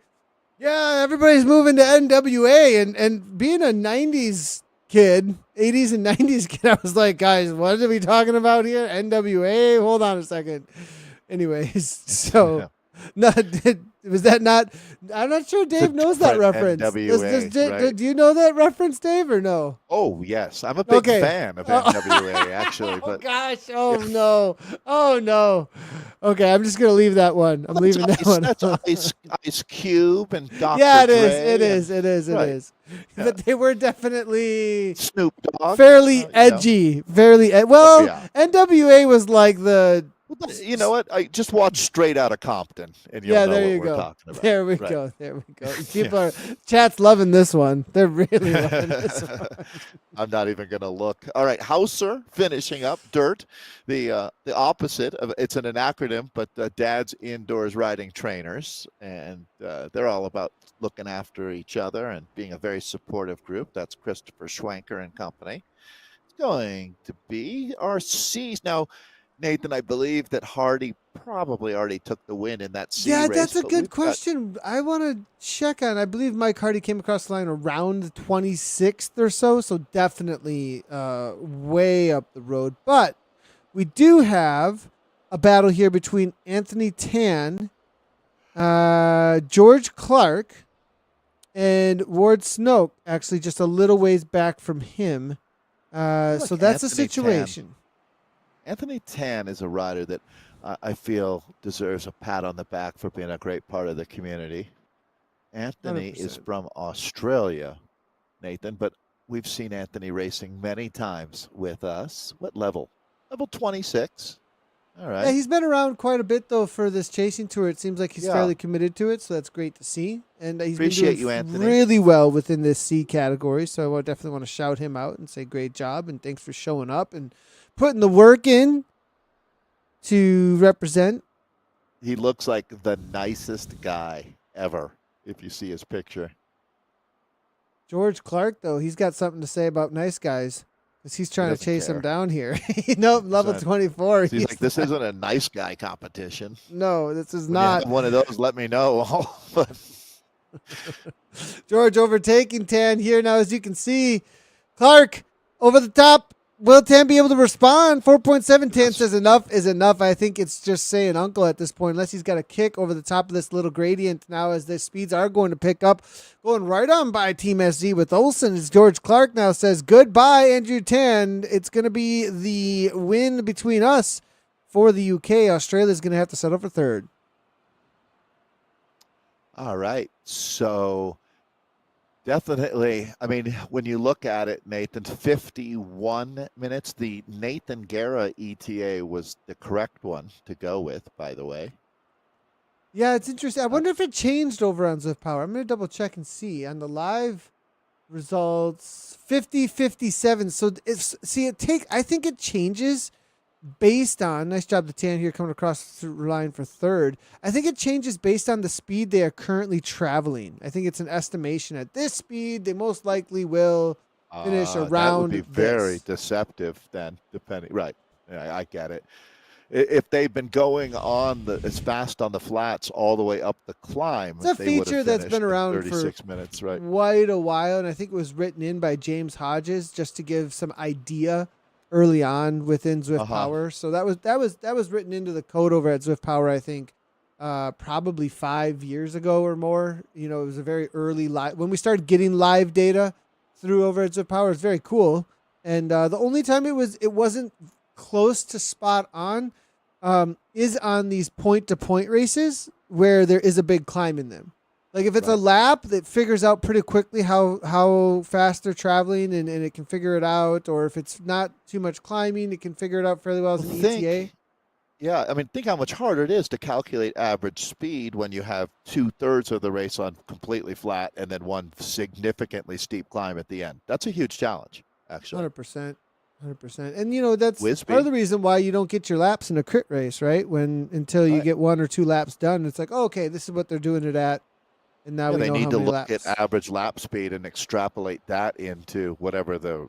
yeah, everybody's moving to NWA. And being a 90s kid, 80s and 90s kid, I was like, guys, what are we talking about here? NWA? Hold on a second. Anyways, so No, was that not? I'm not sure Dave knows that reference. NWA, Do you know that reference, Dave, or no? Oh, yes. I'm a big fan of NWA, actually. Oh But gosh! Oh no! Oh no! Okay, I'm just gonna leave that one. I'm leaving that one. That's Ice Cube and Dr. Yeah, it is. Dre. It is. It is. It Right. is. Yeah. But they were definitely Snoop Dogg. fairly edgy. Well, yeah. NWA was like the. You know what? I just watch Straight Outta Compton, and you'll know there what you we're go. talking about. There we go. There we go. People are chat's loving this one. They're really loving this one. I'm not even going to look. All right, Hauser finishing up. Dirt, the opposite of it's an acronym, but Dad's Indoors Riding Trainers, and they're all about looking after each other and being a very supportive group. That's Christopher Schwenker and company. It's going to be RCs now. Nathan, I believe that Hardy probably already took the win in that C race. Yeah, that's a good question. I want to check on. I believe Mike Hardy came across the line around the 26th or so definitely way up the road. But we do have a battle here between Anthony Tan, George Clark, and Ward Snoke, actually just a little ways back from him. So that's a situation. Anthony Tan is a rider that I feel deserves a pat on the back for being a great part of the community. Anthony 100%. is from Australia, Nathan, but we've seen Anthony racing many times with us. What level? Level 26. All right. Yeah, he's been around quite a bit, though, for this chasing tour. It seems like he's fairly committed to it, so that's great to see. And he's been doing really well within this C category, so I definitely want to shout him out and say great job, and thanks for showing up and putting the work in to represent. He looks like the nicest guy ever, if you see his picture. George Clark, though, he's got something to say about nice guys. Because he's trying to chase him down here. Nope, level 24. He's like, this isn't a nice guy competition. No, this is when not. You have one of those, let me know. George overtaking Tan here now, as you can see. Clark over the top. Will Tan be able to respond? 4.7. Tan says enough is enough. I think it's just saying uncle at this point, unless he's got a kick over the top of this little gradient now as the speeds are going to pick up. Going right on by Team SZ with Olsen as George Clark now says goodbye, Andrew Tan. It's going to be the win between us for the UK. Australia's going to have to settle for third. All right. So definitely, I mean, when you look at it, Nathan, 51 minutes. The Nathan Guerra ETA was the correct one to go with, by the way. Yeah, it's interesting. I wonder if it changed over on Zwift Power. I'm going to double check and see. On the live results, 50-57. So I think it changes based on, nice job to Tan here coming across the line for third. I think it changes based on the speed they are currently traveling. I think it's an estimation at this speed, they most likely will finish around. That would be very deceptive then, depending. Right. Yeah, I get it. If they've been going on as fast on the flats all the way up the climb, it's a feature that's been around 36 for minutes, right? Quite a while, and I think it was written in by James Hodges just to give some idea early on within Zwift Power. So that was written into the code over at Zwift Power, I think, probably 5 years ago or more. You know, it was a very early live when we started getting live data through over at Zwift Power. It's very cool. And the only time it wasn't close to spot on is on these point-to-point races where there is a big climb in them. Like if it's a lap that figures out pretty quickly how fast they're traveling and it can figure it out, or if it's not too much climbing, it can figure it out fairly well as an ETA. Yeah, I mean, think how much harder it is to calculate average speed when you have 2/3 of the race on completely flat and then one significantly steep climb at the end. That's a huge challenge, actually. 100%. 100%. And, you know, that's part of the reason why you don't get your laps in a crit race, right? Until you get 1 or 2 laps done, it's like, oh, okay, this is what they're doing it at. And now we know they need how to many look laps. at average lap speed and extrapolate that into whatever the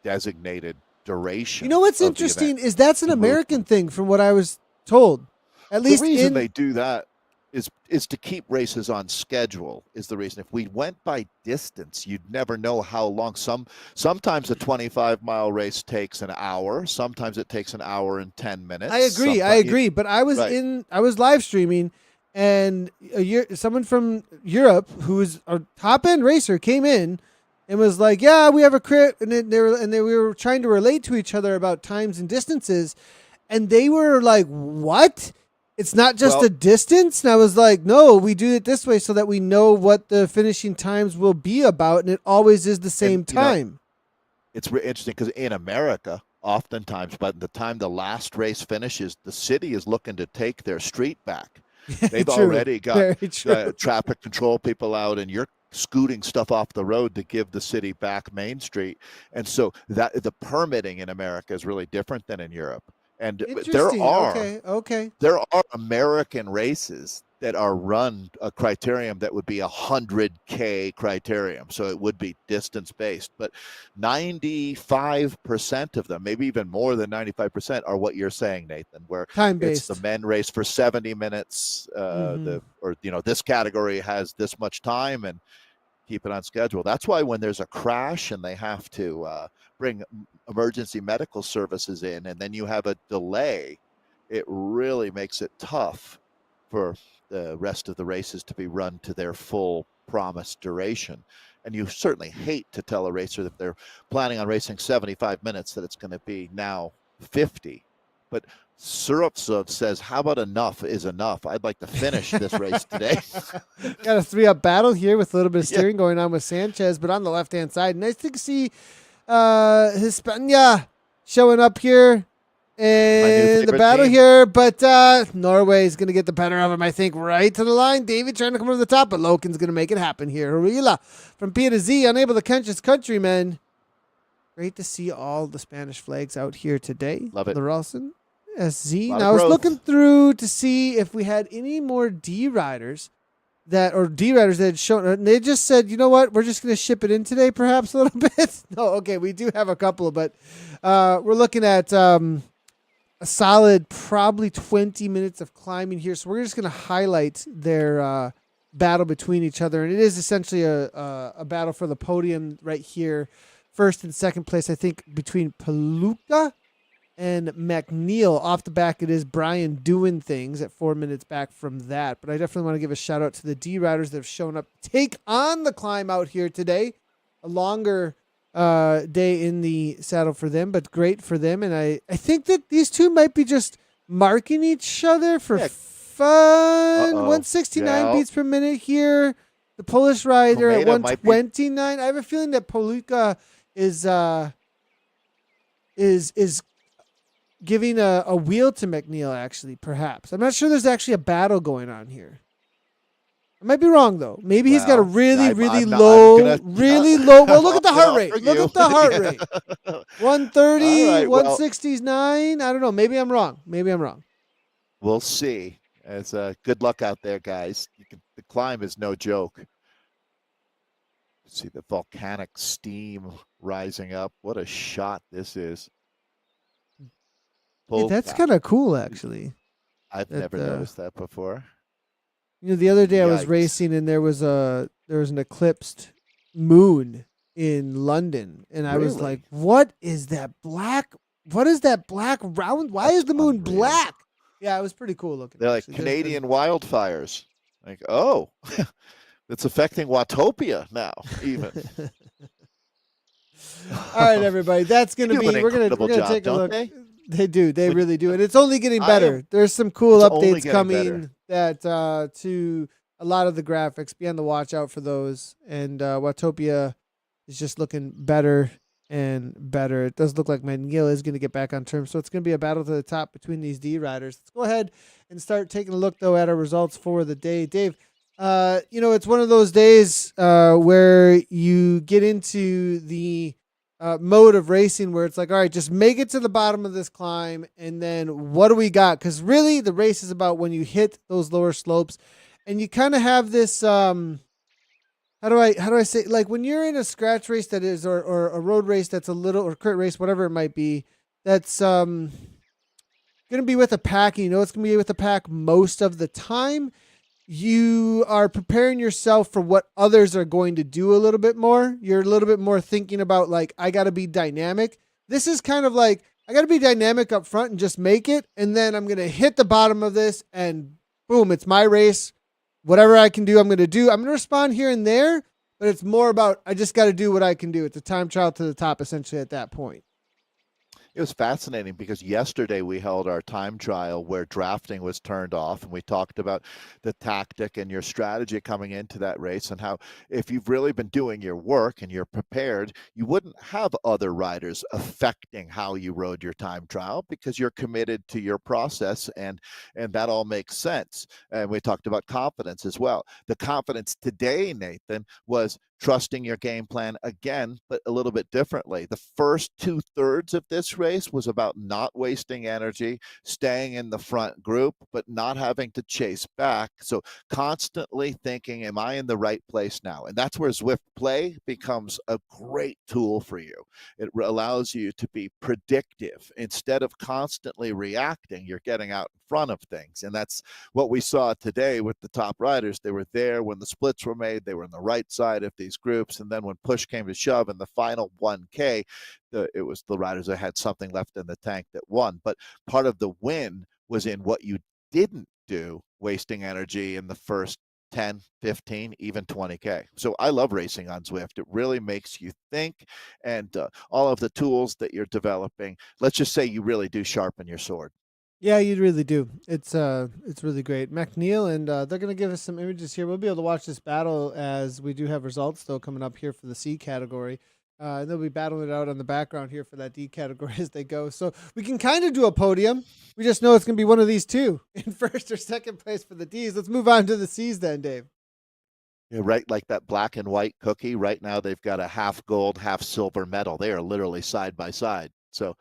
designated duration. You know what's interesting is that's an American thing from what I was told. At least the reason they do that is to keep races on schedule is the reason. If we went by distance, you'd never know how long. Sometimes a 25-mile race takes an hour. Sometimes it takes an hour and 10 minutes. I agree. But I was live streaming, and someone from Europe who is a top end racer came in and was like, "Yeah, we have a crit," and we were trying to relate to each other about times and distances, and they were like, "What? It's not just a distance?" And I was like, "No, we do it this way so that we know what the finishing times will be about, and it always is the same time." It's interesting because in America, oftentimes, by the time the last race finishes, the city is looking to take their street back. They've already got traffic control people out, and you're scooting stuff off the road to give the city back Main Street. And so that the permitting in America is really different than in Europe. And there are American races that are run a criterium that would be 100K criterium. So it would be distance based, but 95% of them, maybe even more than 95%, are what you're saying, Nathan, where it's the men race for 70 minutes, this category has this much time, and keep it on schedule. That's why when there's a crash and they have to bring emergency medical services in, and then you have a delay, it really makes it tough for the rest of the races to be run to their full promised duration. And you certainly hate to tell a racer that they're planning on racing 75 minutes that it's going to be now 50. But Surupsov says, how about enough is enough? I'd like to finish this race today. Got a 3-up battle here with a little bit of steering going on with Sanchez, but on the left-hand side, nice to see Hispania showing up here in the battle here, but Norway is going to get the better of him, I think, right to the line. David trying to come over the top, but Loken's going to make it happen here. Horila from P to Z, unable to catch his countrymen. Great to see all the Spanish flags out here today. Love it. Larelson, SZ. Now I was looking through to see if we had any more D riders that had shown, and they just said, you know what, we're just going to ship it in today, perhaps a little bit. No, okay, we do have a couple, but we're looking at a solid probably 20 minutes of climbing here. So we're just going to highlight their battle between each other. And it is essentially a battle for the podium right here. First and second place, I think, between Paluca and McNeil. Off the back, it is Brian doing things at 4 minutes back from that. But I definitely want to give a shout out to the D riders that have shown up to take on the climb out here today. A longer day in the saddle for them, but great for them. And I think that these two might be just marking each other for fun. 169 beats per minute here. The Polish rider at 129. I have a feeling that Paluca is giving a wheel to McNeil, actually, perhaps. I'm not sure there's actually a battle going on here. I might be wrong, though. Maybe he's got a really low. Well, look at the heart rate. Look at the heart rate. 130, 169. I don't know. Maybe I'm wrong. We'll see. It's good luck out there, guys. The climb is no joke. See the volcanic steam rising up. What a shot this is. Hey, that's kind of cool, actually. I've never noticed that before. You know, the other day I was racing and there was an eclipsed moon in London, and I was like, "What is that black? What is that black round? Why is the moon black?" Yeah, it was pretty cool looking. They're like Canadian wildfires. Like, oh, it's affecting Watopia now, even. All right, everybody, that's gonna be. We're gonna take a look. They do. They really do. And it's only getting better. There's some cool updates coming that to a lot of the graphics. Be on the watch out for those. And Watopia is just looking better and better. It does look like McNeil is going to get back on terms. So it's going to be a battle to the top between these D riders. Let's go ahead and start taking a look, though, at our results for the day. Dave, it's one of those days where you get into the mode of racing where it's like, all right, just make it to the bottom of this climb, and then what do we got? Because really the race is about when you hit those lower slopes, and you kind of have this how do I say, like when you're in a scratch race that is or a road race that's a little, or crit race, whatever it might be, that's gonna be with a pack, and you know it's gonna be with a pack most of the time. You are preparing yourself for what others are going to do a little bit more. You're a little bit more thinking about, like, I got to be dynamic. This is kind of like, I got to be dynamic up front and just make it. And then I'm going to hit the bottom of this and boom, it's my race. Whatever I can do, I'm going to do. I'm going to respond here and there, but it's more about I just got to do what I can do. It's a time trial to the top, essentially, at that point. It was fascinating because yesterday we held our time trial where drafting was turned off, and we talked about the tactic and your strategy coming into that race, and how if you've really been doing your work and you're prepared, you wouldn't have other riders affecting how you rode your time trial because you're committed to your process, and that all makes sense. And we talked about confidence as well. The confidence today, Nathan, was trusting your game plan again, but a little bit differently. The first 2/3 of this race was about not wasting energy, staying in the front group, but not having to chase back. So constantly thinking, am I in the right place now? And that's where Zwift Play becomes a great tool for you. It allows you to be predictive. Instead of constantly reacting, you're getting out in front of things. And that's what we saw today with the top riders. They were there when the splits were made. They were on the right side of these groups. And then when push came to shove in the final 1K, it was the riders that had something left in the tank that won. But part of the win was in what you didn't do, wasting energy in the first 10, 15, even 20K. So I love racing on Zwift. It really makes you think, and all of the tools that you're developing, let's just say you really do sharpen your sword. Yeah, you really do. It's really great. McNeil, and they're gonna give us some images here. We'll be able to watch this battle as we do have results though coming up here for the C category. And they'll be battling it out on the background here for that D category as they go. So we can kind of do a podium. We just know it's gonna be one of these two in first or second place for the Ds. Let's move on to the Cs then, Dave. Yeah, right, like that black and white cookie. Right now, they've got a half gold, half silver medal. They are literally side by side. So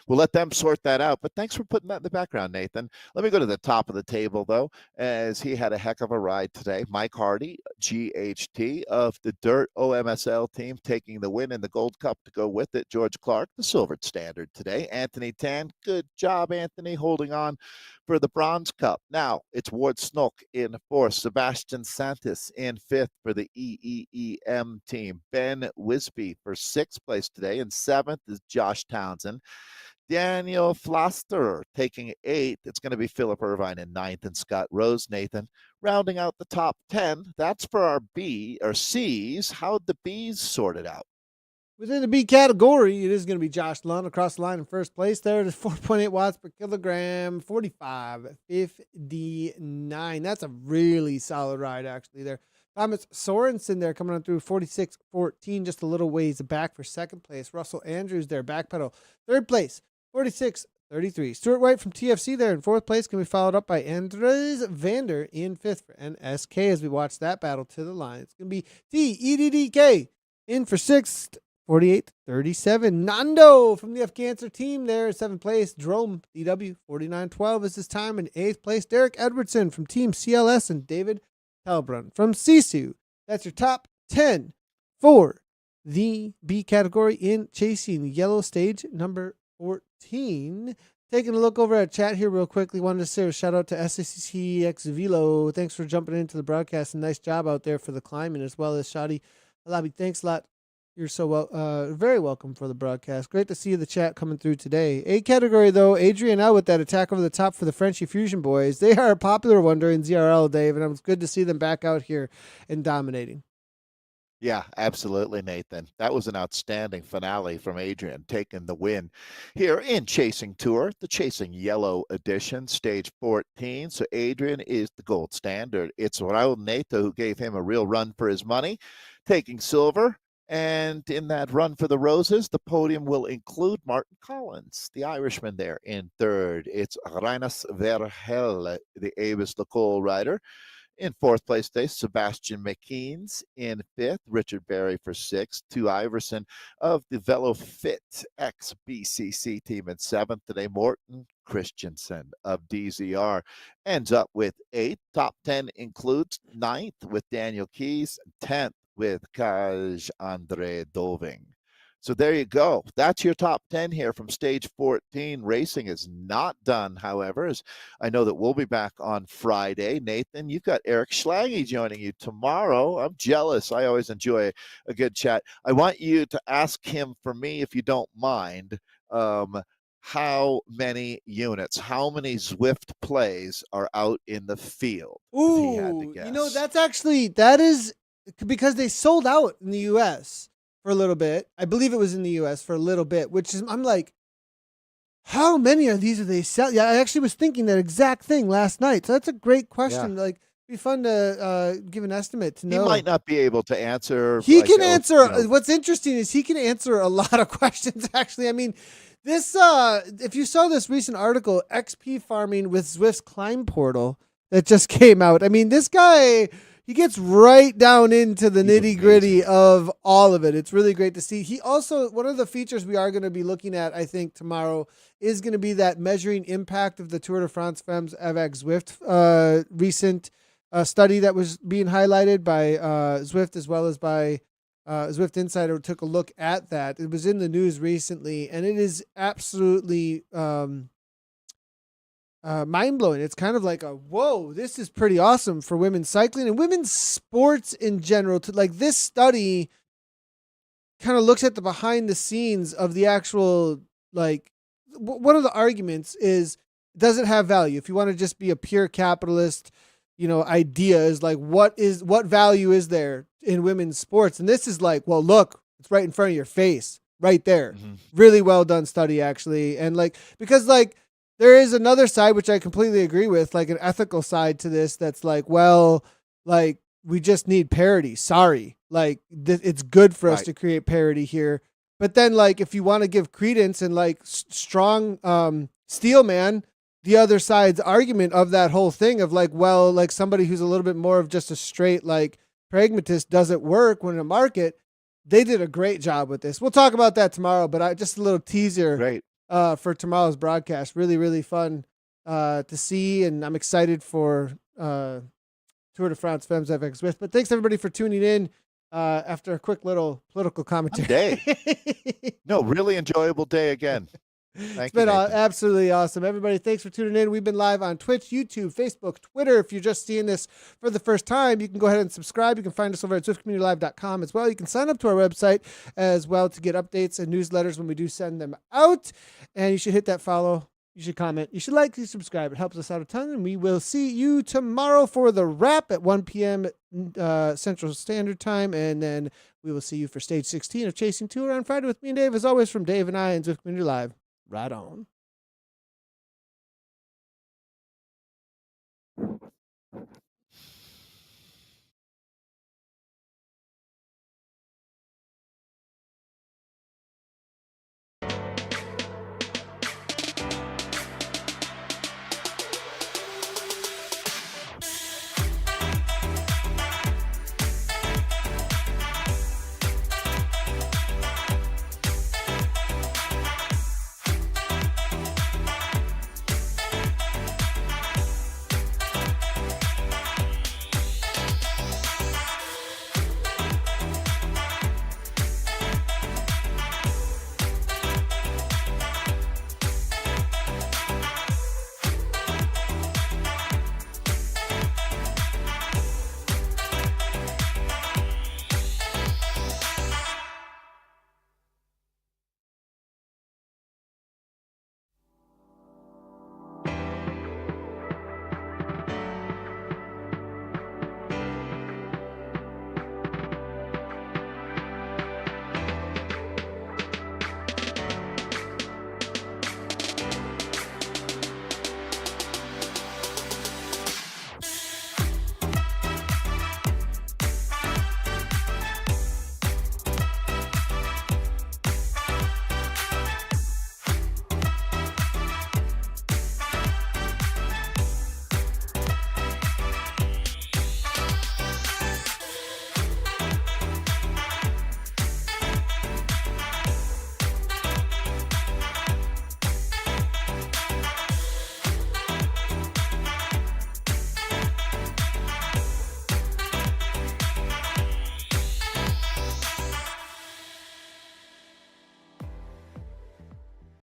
we'll let them sort that out. But thanks for putting that in the background, Nathan. Let me go to the top of the table, though, as he had a heck of a ride today. Mike Hardy, GHT of the Dirt OMSL team, taking the win in the Gold Cup to go with it. George Clark, the Silver Standard today. Anthony Tan, good job, Anthony, holding on for the Bronze Cup. Now it's Ward Snook in fourth, Sebastian Santos in fifth for the EEEM team, Ben Wisby for sixth place today, and seventh is Josh Townsend. Daniel Floster taking eighth. It's going to be Philip Irvine in ninth, and Scott Rose, Nathan, rounding out the top 10. That's for our B or C's. How'd the B's sorted out? Within the B category, it is going to be Josh Lund across the line in first place there. It is 4.8 watts per kilogram, 45.59. That's a really solid ride, actually, there. Thomas Sorensen there coming on through 46.14, just a little ways back for second place. Russell Andrews there, back pedal. Third place, 46.33. Stuart White from TFC there in fourth place can be followed up by Andres Vander in fifth for NSK as we watch that battle to the line. It's going to be TEDDK in for sixth. 48.37. Nando from the F Cancer team there in seventh place. Drome DW 49.12 is his time in eighth place. Derek Edwardson from Team CLS and David Talbrun from Sisu. That's your top 10 for the B category in chasing yellow stage number 14. Taking a look over at chat here real quickly. Wanted to say a shout out to SACX Velo. Thanks for jumping into the broadcast and nice job out there for the climbing as well as Shadi Alabi. Thanks a lot. You're so very welcome for the broadcast. Great to see the chat coming through today. A category, though, Adrian out with that attack over the top for the Frenchy Fusion boys. They are a popular one during ZRL, Dave, and it was good to see them back out here and dominating. Yeah, absolutely, Nathan. That was an outstanding finale from Adrian, taking the win here in Chasing Tour, the Chasing Yellow edition, stage 14. So Adrian is the gold standard. It's Raul Neto who gave him a real run for his money, taking silver. And in that run for the roses, the podium will include Martin Collins, the Irishman there in third. It's Reinas Verhel, the Avis Lacole rider. In fourth place today, Sebastian McKeens. In fifth, Richard Berry for sixth. Tu Iverson of the VeloFit ex-BCC team in seventh today. Morton Christensen of DZR ends up with eighth. Top 10 includes ninth with Daniel Keys, 10th with Kaj Andre Doving. So there you go. That's your top 10 here from stage 14. Racing is not done, however, as I know that we'll be back on Friday. Nathan, you've got Eric Schlange joining you tomorrow. I'm jealous. I always enjoy a good chat. I want you to ask him for me, if you don't mind, how many units, how many Zwift plays are out in the field, if he had to Ooh, guess. that is because they sold out in the US for a little bit. I believe it was in the US for a little bit, which is, I'm like, how many of these are they selling? Yeah, I actually was thinking that exact thing last night. So that's a great question. Like, it'd be fun to give an estimate to know. He might not be able to answer. He Like, can oh, answer. What's interesting is he can answer a lot of questions. Actually, I mean, this. If you saw this recent article, XP farming with Zwift's Climb portal that just came out. I mean, this guy, he gets right down into the He's nitty gritty amazing. of all of it. It's really great to see. He also, one of the features we are going to be looking at, I think tomorrow, is going to be that measuring impact of the Tour de France Femmes avec Zwift recent study that was being highlighted by Zwift, as well as by Zwift Insider took a look at that. It was in the news recently, and it is absolutely mind blowing. It's kind of like a whoa, this is pretty awesome for women's cycling and women's sports in general. To like this study kind of looks at the behind the scenes of the actual like. One of the arguments is, does it have value? If you want to just be a pure capitalist, idea is like, what value is there in women's sports? And this is like, well, look, it's right in front of your face, right there. Mm-hmm. Really well done study, actually. And like, because like there is another side, which I completely agree with, like an ethical side to this. That's like, well, like we just need parity. Sorry. Like it's good for us to create parity here. But then like, if you want to give credence and like strong, steel man, the other side's argument of that whole thing of like, well, like somebody who's a little bit more of just a straight like pragmatist doesn't work when in a market. They did a great job with this. We'll talk about that tomorrow, but just a little teaser for tomorrow's broadcast. Really, really fun to see, and I'm excited for Tour de France Femmes avec Zwift. But thanks everybody for tuning in after a quick little political commentary. No, really enjoyable day again. It's been absolutely awesome. Everybody, thanks for tuning in. We've been live on Twitch, YouTube, Facebook, Twitter. If you're just seeing this for the first time, you can go ahead and subscribe. You can find us over at ZwiftCommunityLive.com as well. You can sign up to our website as well to get updates and newsletters when we do send them out. And you should hit that follow. You should comment. You should like, you subscribe. It helps us out a ton. And we will see you tomorrow for the wrap at 1 p.m. Central Standard Time. And then we will see you for stage 16 of Chasing Tour on Friday with me and Dave, as always, from Dave and I and Zwift Community Live. Right on.